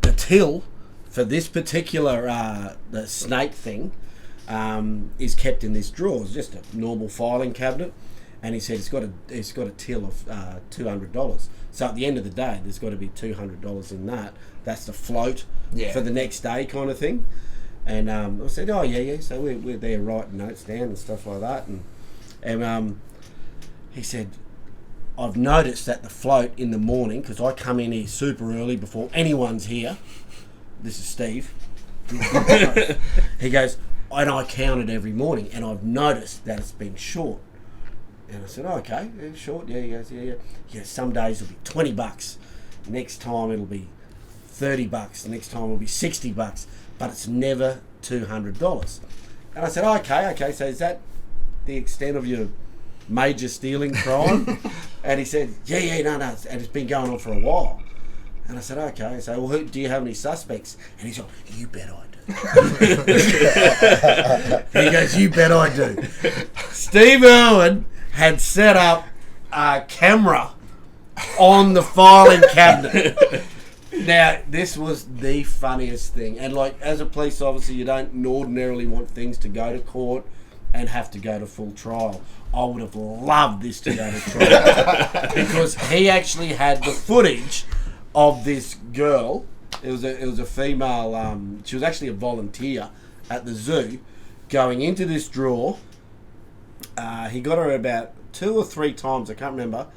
the till for this particular the snake thing is kept in this drawer. It's just a normal filing cabinet. And he said it's got a till of $200. So at the end of the day, there's got to be $200 in that. That's the float for the next day kind of thing. And I said, oh, yeah. So we're there writing notes down and stuff like that. And he said, I've noticed that the float in the morning, because I come in here super early before anyone's here. This is Steve. He goes, and I count it every morning, and I've noticed that it's been short. And I said, oh, okay, short. Yeah, he goes, yeah. Yeah, some days it'll be $20. Next time it'll be $30. Next time it'll be $60. But it's never $200. And I said, okay. So is that the extent of your major stealing crime? And he said, yeah, no, and it's been going on for a while. And I said, okay. So, well, do you have any suspects? And he's like, you bet I do. He goes, you bet I do. Steve Irwin had set up a camera on the filing cabinet. Now, this was the funniest thing. And, like, as a police officer, you don't ordinarily want things to go to court and have to go to full trial. I would have loved this to go to trial because he actually had the footage of this girl. It was a female. She was actually a volunteer at the zoo, going into this drawer. He got her about 2 or 3 times. I can't remember.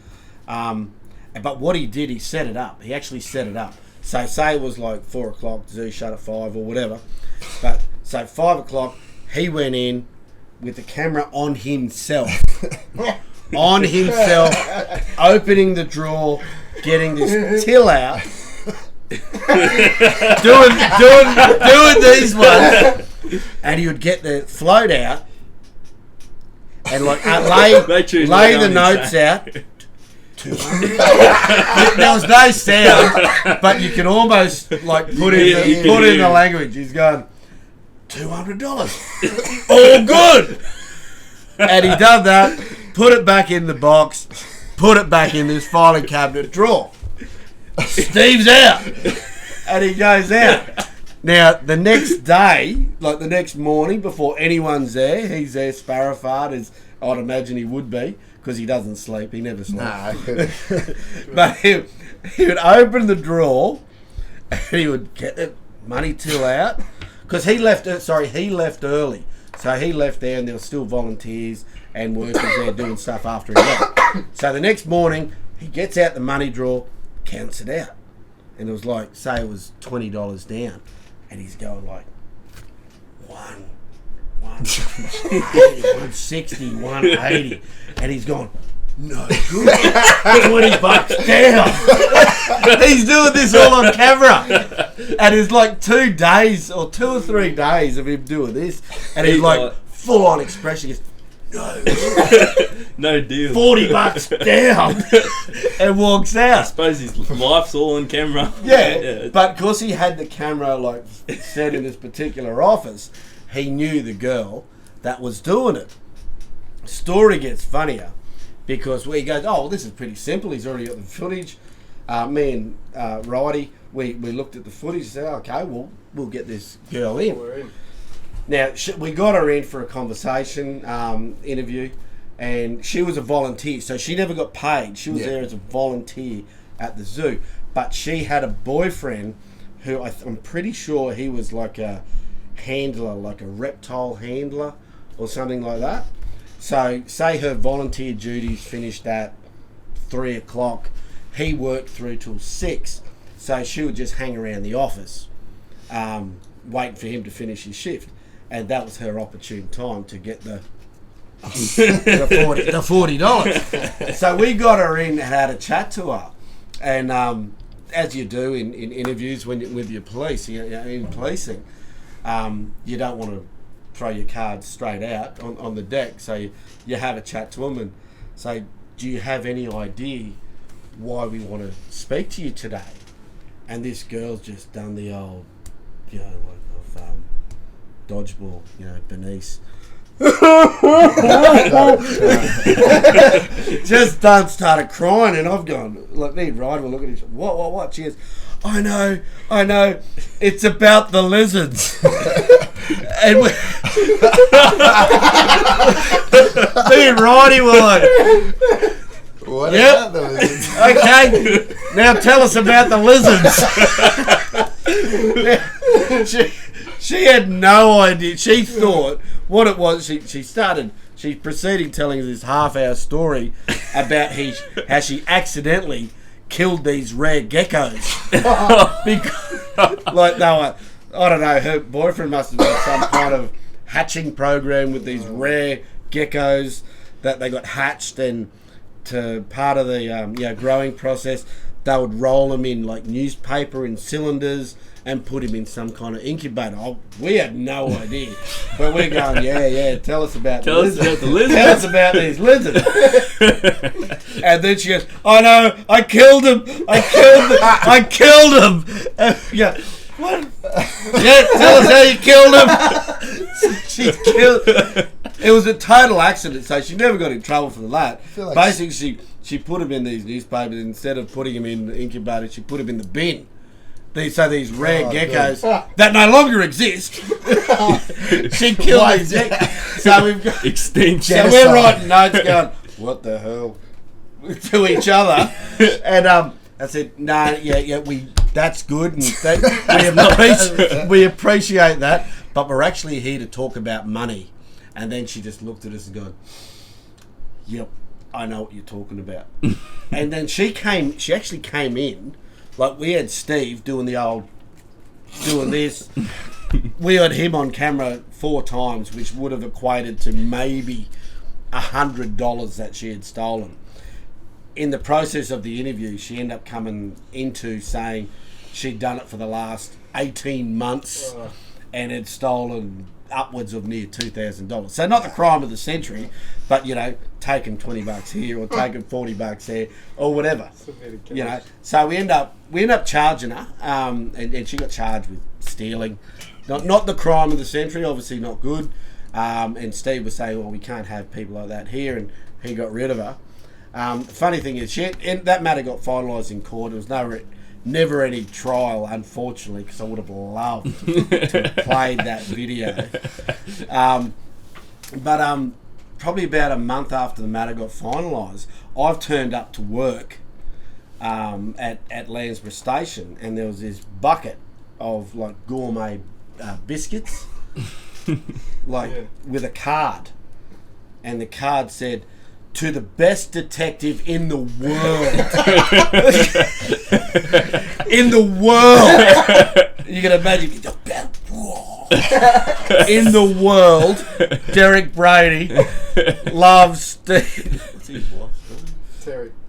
But what he did, he set it up. He actually set it up. So say it was like 4 o'clock, zoo shut at 5 or whatever. But so 5 o'clock, he went in with the camera on himself. Opening the drawer, getting this till out, doing these ones, and he would get the float out and like lay the notes out. There was no sound, but you can almost like put in the language. He's going, $200, all good. And he done that, put it back in the box, put it back in this filing cabinet drawer. Steve's out, and he goes out. Now the next day, like the next morning, before anyone's there, he's there sparrowfart, as I'd imagine he would be, because he doesn't sleep. He never sleeps. No. But he would open the drawer, and he would get the money till out. Because he left early. So he left there and there were still volunteers and workers there doing stuff after he left. So the next morning, he gets out the money drawer, counts it out. And it was like, say it was $20 down. And he's going like, 160, 180. And he's going, no good. $20 down. He's doing this all on camera. And it's like 2 days or 2 or 3 days of him doing this. And he's like full on expression. He goes, no. No deal. $40 down. And walks out. I suppose his life's all on camera. Yeah. But because he had the camera like set in this particular office, he knew the girl that was doing it. Story gets funnier because he goes, oh, well, this is pretty simple. He's already got the footage. Me and Righty, we looked at the footage and said, okay, well, we'll get this girl in. We're in. Now, we got her in for a conversation interview, and she was a volunteer, so she never got paid. She was there as a volunteer at the zoo, but she had a boyfriend who I'm pretty sure he was like a handler, like a reptile handler or something like that. So, say her volunteer duties finished at 3 o'clock, he worked through till 6, so she would just hang around the office, waiting for him to finish his shift. And that was her opportune time to get the $40. So we got her in and had a chat to her. And as you do in interviews with your police, in policing, you don't want to throw your cards straight out on the deck. So you have a chat to them and say, do you have any idea why we want to speak to you today? And this girl's just done the old, dodgeball, Bernice. Just started crying, and I've gone, like, me and Ryan were looking at each other, what? She goes, I know, it's about the lizards. And me and Ryan were like, what about the lizards? Okay, now tell us about the lizards. She had no idea. She thought what it was. She's proceeding telling us this half-hour story about how she accidentally killed these rare geckos. Because, like, they were, I don't know, her boyfriend must have done some kind of hatching program with these rare geckos that they got hatched, and to part of the growing process, they would roll them in like newspaper in cylinders and put him in some kind of incubator. We had no idea. But we're going, tell us about the lizards. Tell us about these lizards. And then she goes, I know, I killed him. Yeah, what? Yeah, tell us how you killed him. She killed. It was a total accident, so she never got in trouble for that. Like basically, she put him in these newspapers. Instead of putting him in the incubator, she put him in the bin. These rare geckos that no longer exist. She killed these geckos. So we've got extinction. So we're writing notes going, what the hell? To each other. And I said, that's good. And we appreciate that. But we're actually here to talk about money. And then she just looked at us and gone, yep, I know what you're talking about. And then she actually came in. Like, we had Steve doing this. We had him on camera 4 times, which would have equated to maybe $100 that she had stolen. In the process of the interview, she ended up coming into saying she'd done it for the last 18 months and had stolen upwards of near $2,000. So not the crime of the century, but taking $20 here or taking $40 there or whatever. So we end up charging her, and she got charged with stealing. Not the crime of the century, obviously not good. And Steve was saying, well, we can't have people like that here, and he got rid of her. The funny thing is, that matter got finalised in court. There was never any trial, unfortunately, because I would have loved to have played that video. But probably about a month after the matter got finalised, I've turned up to work at Landsborough Station, and there was this bucket of like gourmet biscuits, with a card, and the card said, "To the best detective in the world." In the world. You can imagine. In the world, Derek Brady loves Steve.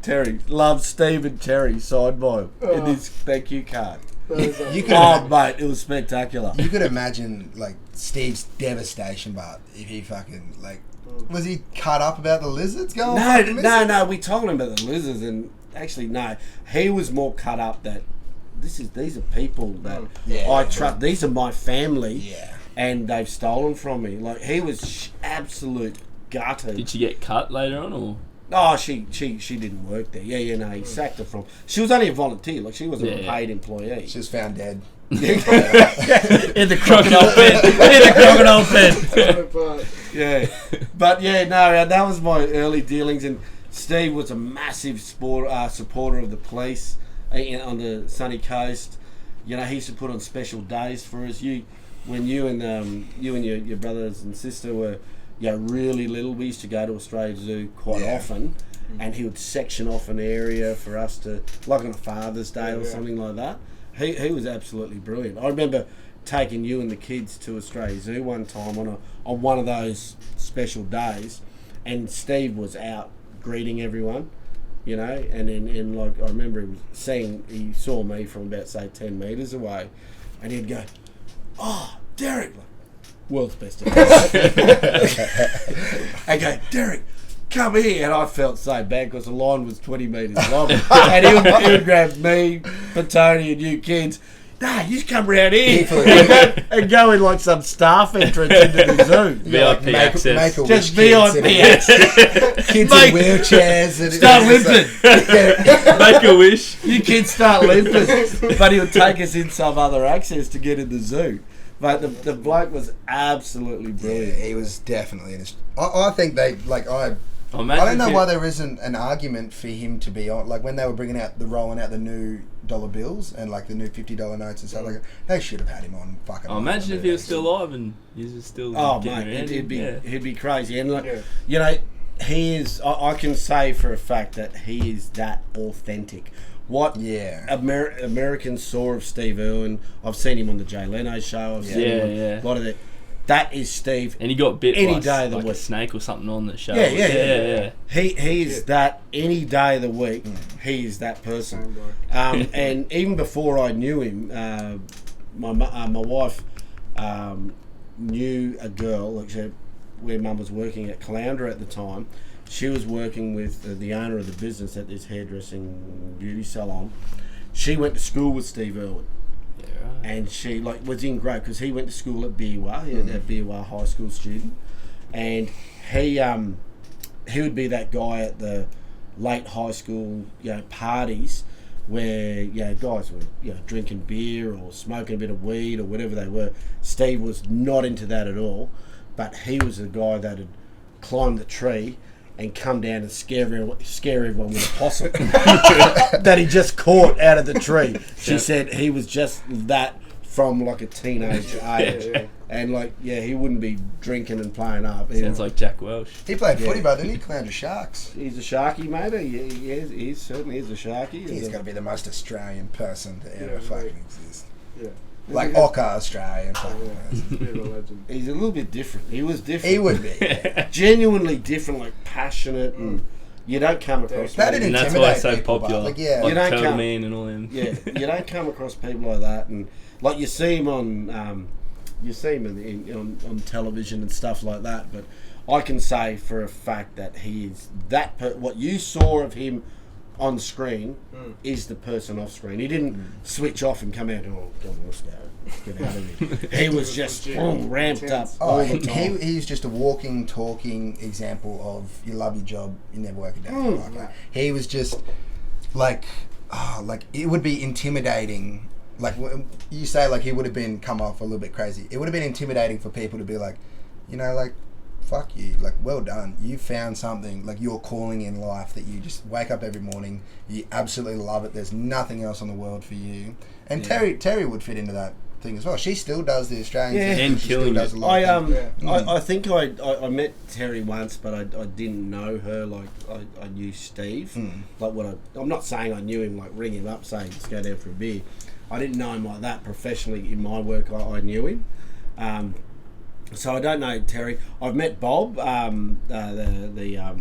Terry loves Steve and Terry signed by him in his thank you card. Mate, it was spectacular. You could imagine like Steve's devastation, but if he fucking like, was he cut up about the lizards going? No. We told him about the lizards, and actually no, he was more cut up that these are people that I trust. These are my family, and they've stolen from me. Like he was absolute gutted. Did she get cut later on, or? Oh, she didn't work there. No, he sacked her from. She was only a volunteer, like she wasn't a paid employee. She was found dead. In the crocodile pen. Yeah, but no, that was my early dealings, and Steve was a massive supporter of the police on the sunny coast. You know, he used to put on special days for us. When you and your brothers and sister were really little, we used to go to Australia Zoo quite often, and he would section off an area for us to, like on a Father's Day or something like that. He was absolutely brilliant. I remember taking you and the kids to Australia Zoo one time on one of those special days, and Steve was out greeting everyone, and then like I remember he saw me from about say 10 metres away, and he'd go, "Oh, Derek, world's best at I go, "Derek, come here," and I felt so bad because the line was 20 metres long, and he would grab me, Tony, and you kids. Nah, you just come around here and go in like some staff entrance into the zoo. VIP access. Make a just wish VIP access. Kids in wheelchairs. And start limping. Make a wish. You kids start limping. But he would take us in some other access to get in the zoo. But the bloke was absolutely brilliant. Yeah, he was definitely I think they, like, I don't know why there isn't an argument for him to be on. Like when they were rolling out the new dollar bills and like the new $50 notes and stuff like that, they should have had him on fucking. Imagine if he was still alive and he was still. Oh mate, he'd be crazy. And like, he is. I can say for a fact that he is that authentic. What Americans saw of Steve Irwin, I've seen him on the Jay Leno show. I've seen him on a lot of that. That is Steve. And he got bit any by day of the like week. A snake or something on the show. Yeah. He is that any day of the week. He is that person. And even before I knew him, my wife knew a girl where Mum was working at Caloundra at the time. She was working with the owner of the business at this hairdressing beauty salon. She went to school with Steve Irwin. And she was in grade because he went to school at Beerwah, a Beerwah high school student, and he would be that guy at the late high school parties where guys were drinking beer or smoking a bit of weed or whatever they were. Steve was not into that at all, but he was the guy that had climbed the tree and come down and scare everyone with a possum that he just caught out of the tree. She said he was just that from like a teenage age. And he wouldn't be drinking and playing up. Sounds like Jack Welsh. He played footy, but didn't he? Clown Sharks. He's a Sharky, maybe. He certainly is a Sharky. He's got to be the most Australian person to ever fucking exist. Yeah. Like Ocker Australian fucking person. He's a little bit different. He was different. He would be. Genuinely different, like passionate, and you don't come across. And that's why it's so popular. Like, you don't come and all them. Yeah, you don't come across people like that, and like you see him on, on television and stuff like that. But I can say for a fact that he is that. What you saw of him on screen is the person off screen. He didn't switch off and come out and let's go, get out of here. He was just ramped up all the time. He's just a walking, talking example of you love your job, you never work a day. He was just like it would be intimidating. Like you say, like he would have come off a little bit crazy. It would have been intimidating for people to be like, fuck you, like, well done. You found something, like your calling in life that you just wake up every morning, you absolutely love it. There's nothing else on the world for you. And Terry would fit into that thing as well. She still does the Australian thing. And killing does it. A lot I think I met Terry once, but I didn't know her. Like I knew Steve. Like I'm not saying I knew him, like ring him up, saying let's go down for a beer. I didn't know him like that professionally in my work. I knew him. So I don't know, Terry. I've met Bob, the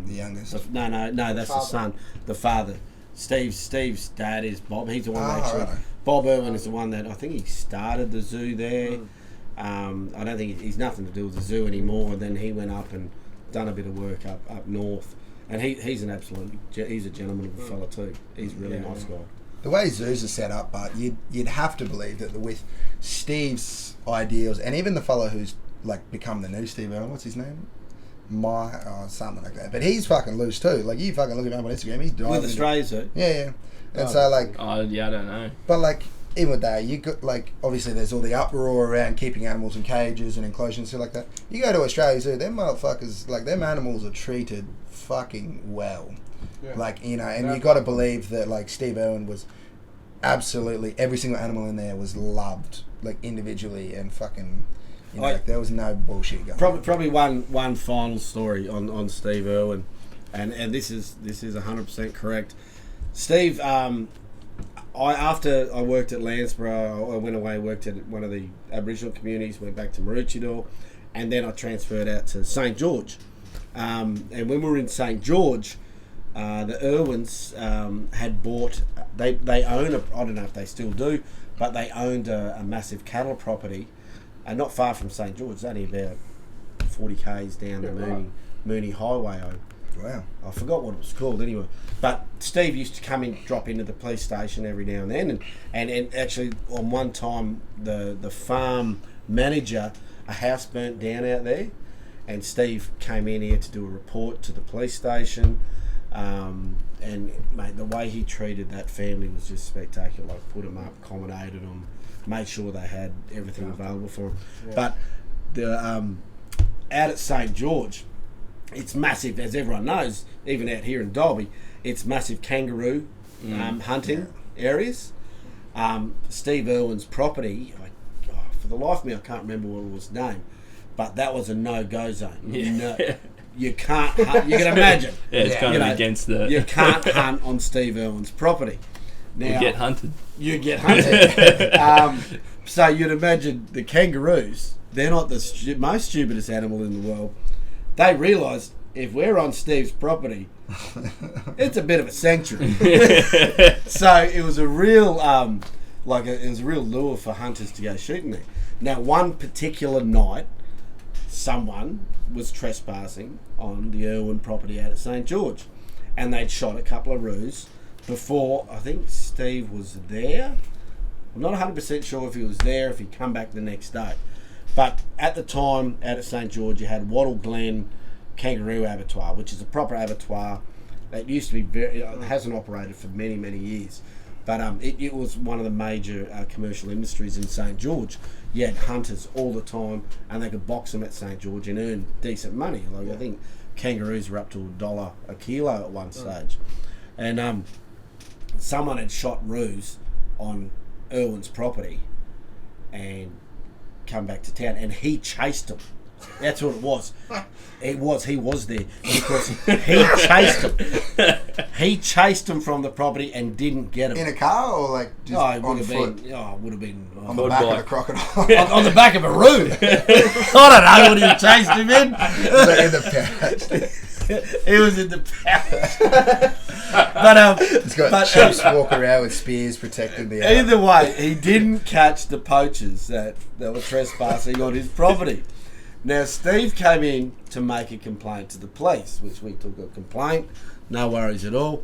youngest. No, that's the son, the father. Steve's dad is Bob. He's the one that actually. Right. Bob Irwin is the one that I think he started the zoo there. I don't think he's nothing to do with the zoo anymore. And then he went up and done a bit of work up north. And he's an he's a gentleman of a fella too. He's a really nice guy. The way zoos are set up, but you'd have to believe that with Steve's ideals, and even the fellow who's like become the new Steve Irwin, what's his name? Something like that. But he's fucking loose too. Like you fucking look at him on Instagram, he's driving. With Australia's zoo? Yeah. And so like, I don't know. But like, even with that, you got like obviously there's all the uproar around keeping animals in cages and enclosures and stuff like that. You go to Australia Zoo, them motherfuckers, like them animals are treated fucking well. Yeah. Like, you know, and you got to believe that like Steve Irwin was absolutely every single animal in there was loved like individually and fucking. You know, like there was no bullshit going on. Probably one final story on Steve Irwin, and this is 100% correct. Steve, after I worked at Landsborough, I went away, worked at one of the Aboriginal communities, went back to Maroochydore, and then I transferred out to St. George. And when we were in St. George, the Irwins had bought. They own I don't know if they still do, but they owned a massive cattle property. And not far from St. George, it's only about 40 k's down the Mooney Highway. Wow. I forgot what it was called anyway. But Steve used to come in, drop into the police station every now and then. And actually, on one time, the farm manager, a house burnt down out there. And Steve came in here to do a report to the police station. And, mate, the way he treated that family was just spectacular. Like, put them up, accommodated them. Made sure they had everything available for them. Yeah. But the out at St. George, it's massive, as everyone knows, even out here in Dalby, it's massive kangaroo hunting areas. Steve Irwin's property, for the life of me, I can't remember what it was named, but that was a no-go zone. Yeah. You can't hunt, you can imagine. Yeah, it's kind of against the... You can't hunt on Steve Irwin's property. Now, you get hunted. You get hunted. So you'd imagine the kangaroos, they're not the most stupidest animal in the world. They realise if we're on Steve's property, it's a bit of a sanctuary. So it was a real, it was a real lure for hunters to go shooting there. Now, one particular night, someone was trespassing on the Irwin property out at St. George, and they'd shot a couple of roos. Before, I think Steve was there. I'm not 100% sure if he was there, if he'd come back the next day. But at the time, out at St. George, you had Wattle Glen Kangaroo Abattoir, which is a proper abattoir. It used to be it hasn't operated for many, many years. But it was one of the major commercial industries in St. George. You had hunters all the time, and they could box them at St. George and earn decent money. Like, I think kangaroos were up to $1 a kilo at one stage. And someone had shot roos on Irwin's property and come back to town, and he chased them. That's what it was. He was there because he chased him. He chased him from the property and didn't get him. In a car or like just on foot? It would have been on the back of a crocodile. on the back of a roo. I don't know what he chased him in. Was that in the pouch? He was in the pouch. But he's got chiefs walk around with spears protecting the either way, he didn't catch the poachers that were trespassing on his property. Now, Steve came in to make a complaint to the police, which we took a complaint, no worries at all.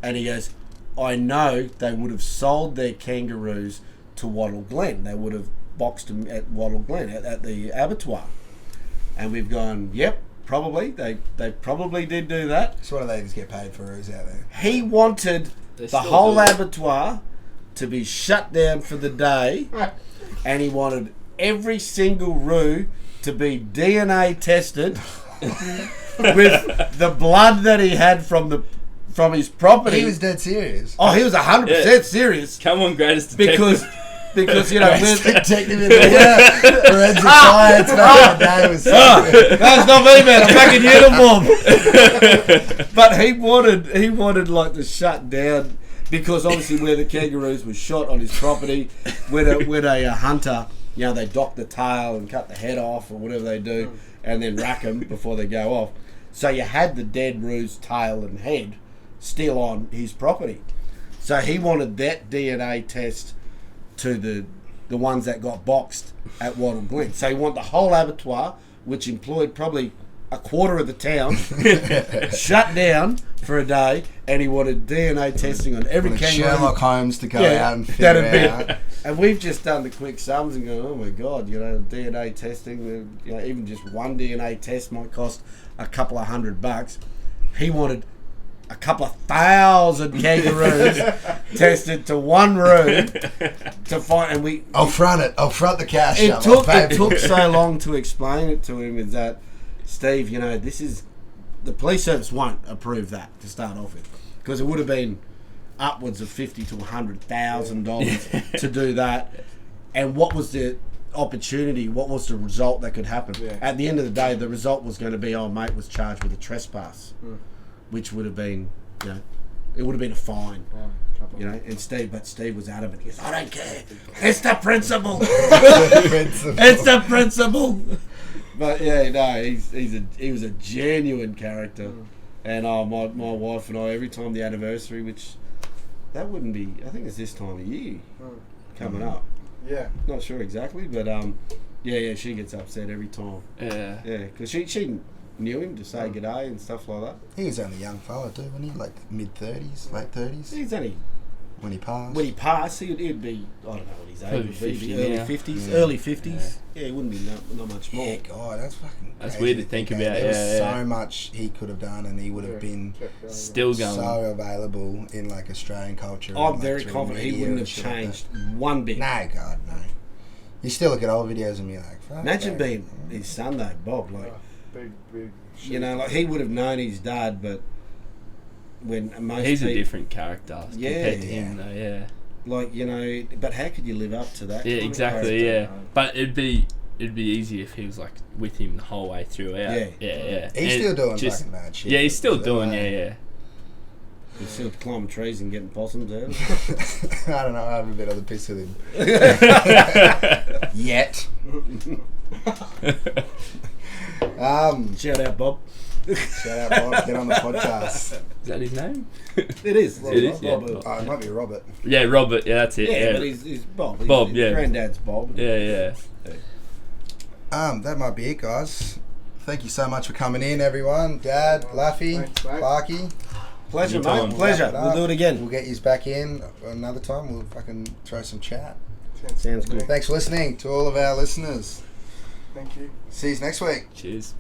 And he goes, I know they would have sold their kangaroos to Wattle Glen. They would have boxed them at Wattle Glen, at the abattoir. And we've gone, yep, probably. They probably did do that. So what do they just get paid for roos out there? He wanted the whole abattoir to be shut down for the day, and he wanted every single roo to be DNA tested with the blood that he had from his property. He was dead serious. Oh, he was 100% serious. Come on, greatest detective. Because you know, detective in the forensic science back in the day was that's not me, man. I'm back in uniform. But he wanted like to shut down because obviously where the kangaroos were shot on his property, when a hunter they dock the tail and cut the head off or whatever they do, and then rack them before they go off. So you had the dead roo's tail and head still on his property. So he wanted that DNA test to the ones that got boxed at Wattle Glen. So he wanted the whole abattoir, which employed probably a quarter of the town, shut down for a day, and he wanted DNA testing on every kangaroo. Sherlock Holmes to go out and figure it out. And we've just done the quick sums and go, oh my God, DNA testing, even just one DNA test might cost a couple of $100. He wanted a couple of 1,000 kangaroos tested to one room to find, and I'll front the cash. It took so long to explain it to him, is that, Steve, this is, the police service won't approve that to start off with, because it would have been upwards of $50,000 to $100,000 to do that. And what was the opportunity? What was the result that could happen? Yeah. At the end of the day, the result was going to be, mate was charged with a trespass, which would have been, it would have been a fine. And Steve was adamant. He goes, I don't care. It's the principle. It's the principle. But he was a genuine character. And my wife and I, every time the anniversary, which that wouldn't be, I think it's this time of year coming up. Yeah. Not sure exactly, but she gets upset every time. Yeah. Yeah, because she knew him to say g'day and stuff like that. He was only a young fella too, wasn't he? Like mid-30s, late 30s? He's only... When he passed? When he passed, he'd be, I don't know what his age would be, 50 early now. 50s. Early 50s. Yeah, he wouldn't be not much more. Yeah, God, that's fucking That's crazy weird to think about. There was so much he could have done, and he would have been still going. So available in like Australian culture. I'm and, very confident he wouldn't have changed one bit. No, God, no. You still look at old videos and be like, fuck. Imagine being his son though, Bob. Like, big like he would have known his dad, but when most he's people, a different character compared to him, though. Yeah. Like, but how could you live up to that? Yeah, exactly. Yeah, but it'd be easy if he was like with him the whole way through. Yeah. He's still doing fucking mad shit. Yeah, he's still doing. Yeah. He's still climbing trees and getting possums out. I don't know. I have a bit of the piss with him. Yet. Shout out, Bob. Shout out, Bob. Get on the podcast. Is that his name? It is. It is. Yeah. It might be Robert. Yeah, Robert. Yeah, that's it. Yeah, but he's Bob. Bob. His Yeah. Granddad's Bob. Yeah. That might be it, guys. Thank you so much for coming in, everyone. Dad, Laffy, Barky. Pleasure, mate. Pleasure. We'll do it again. We'll get you back in another time. We'll fucking throw some chat. Sounds good. Thanks for listening to all of our listeners. Thank you. See you next week. Cheers.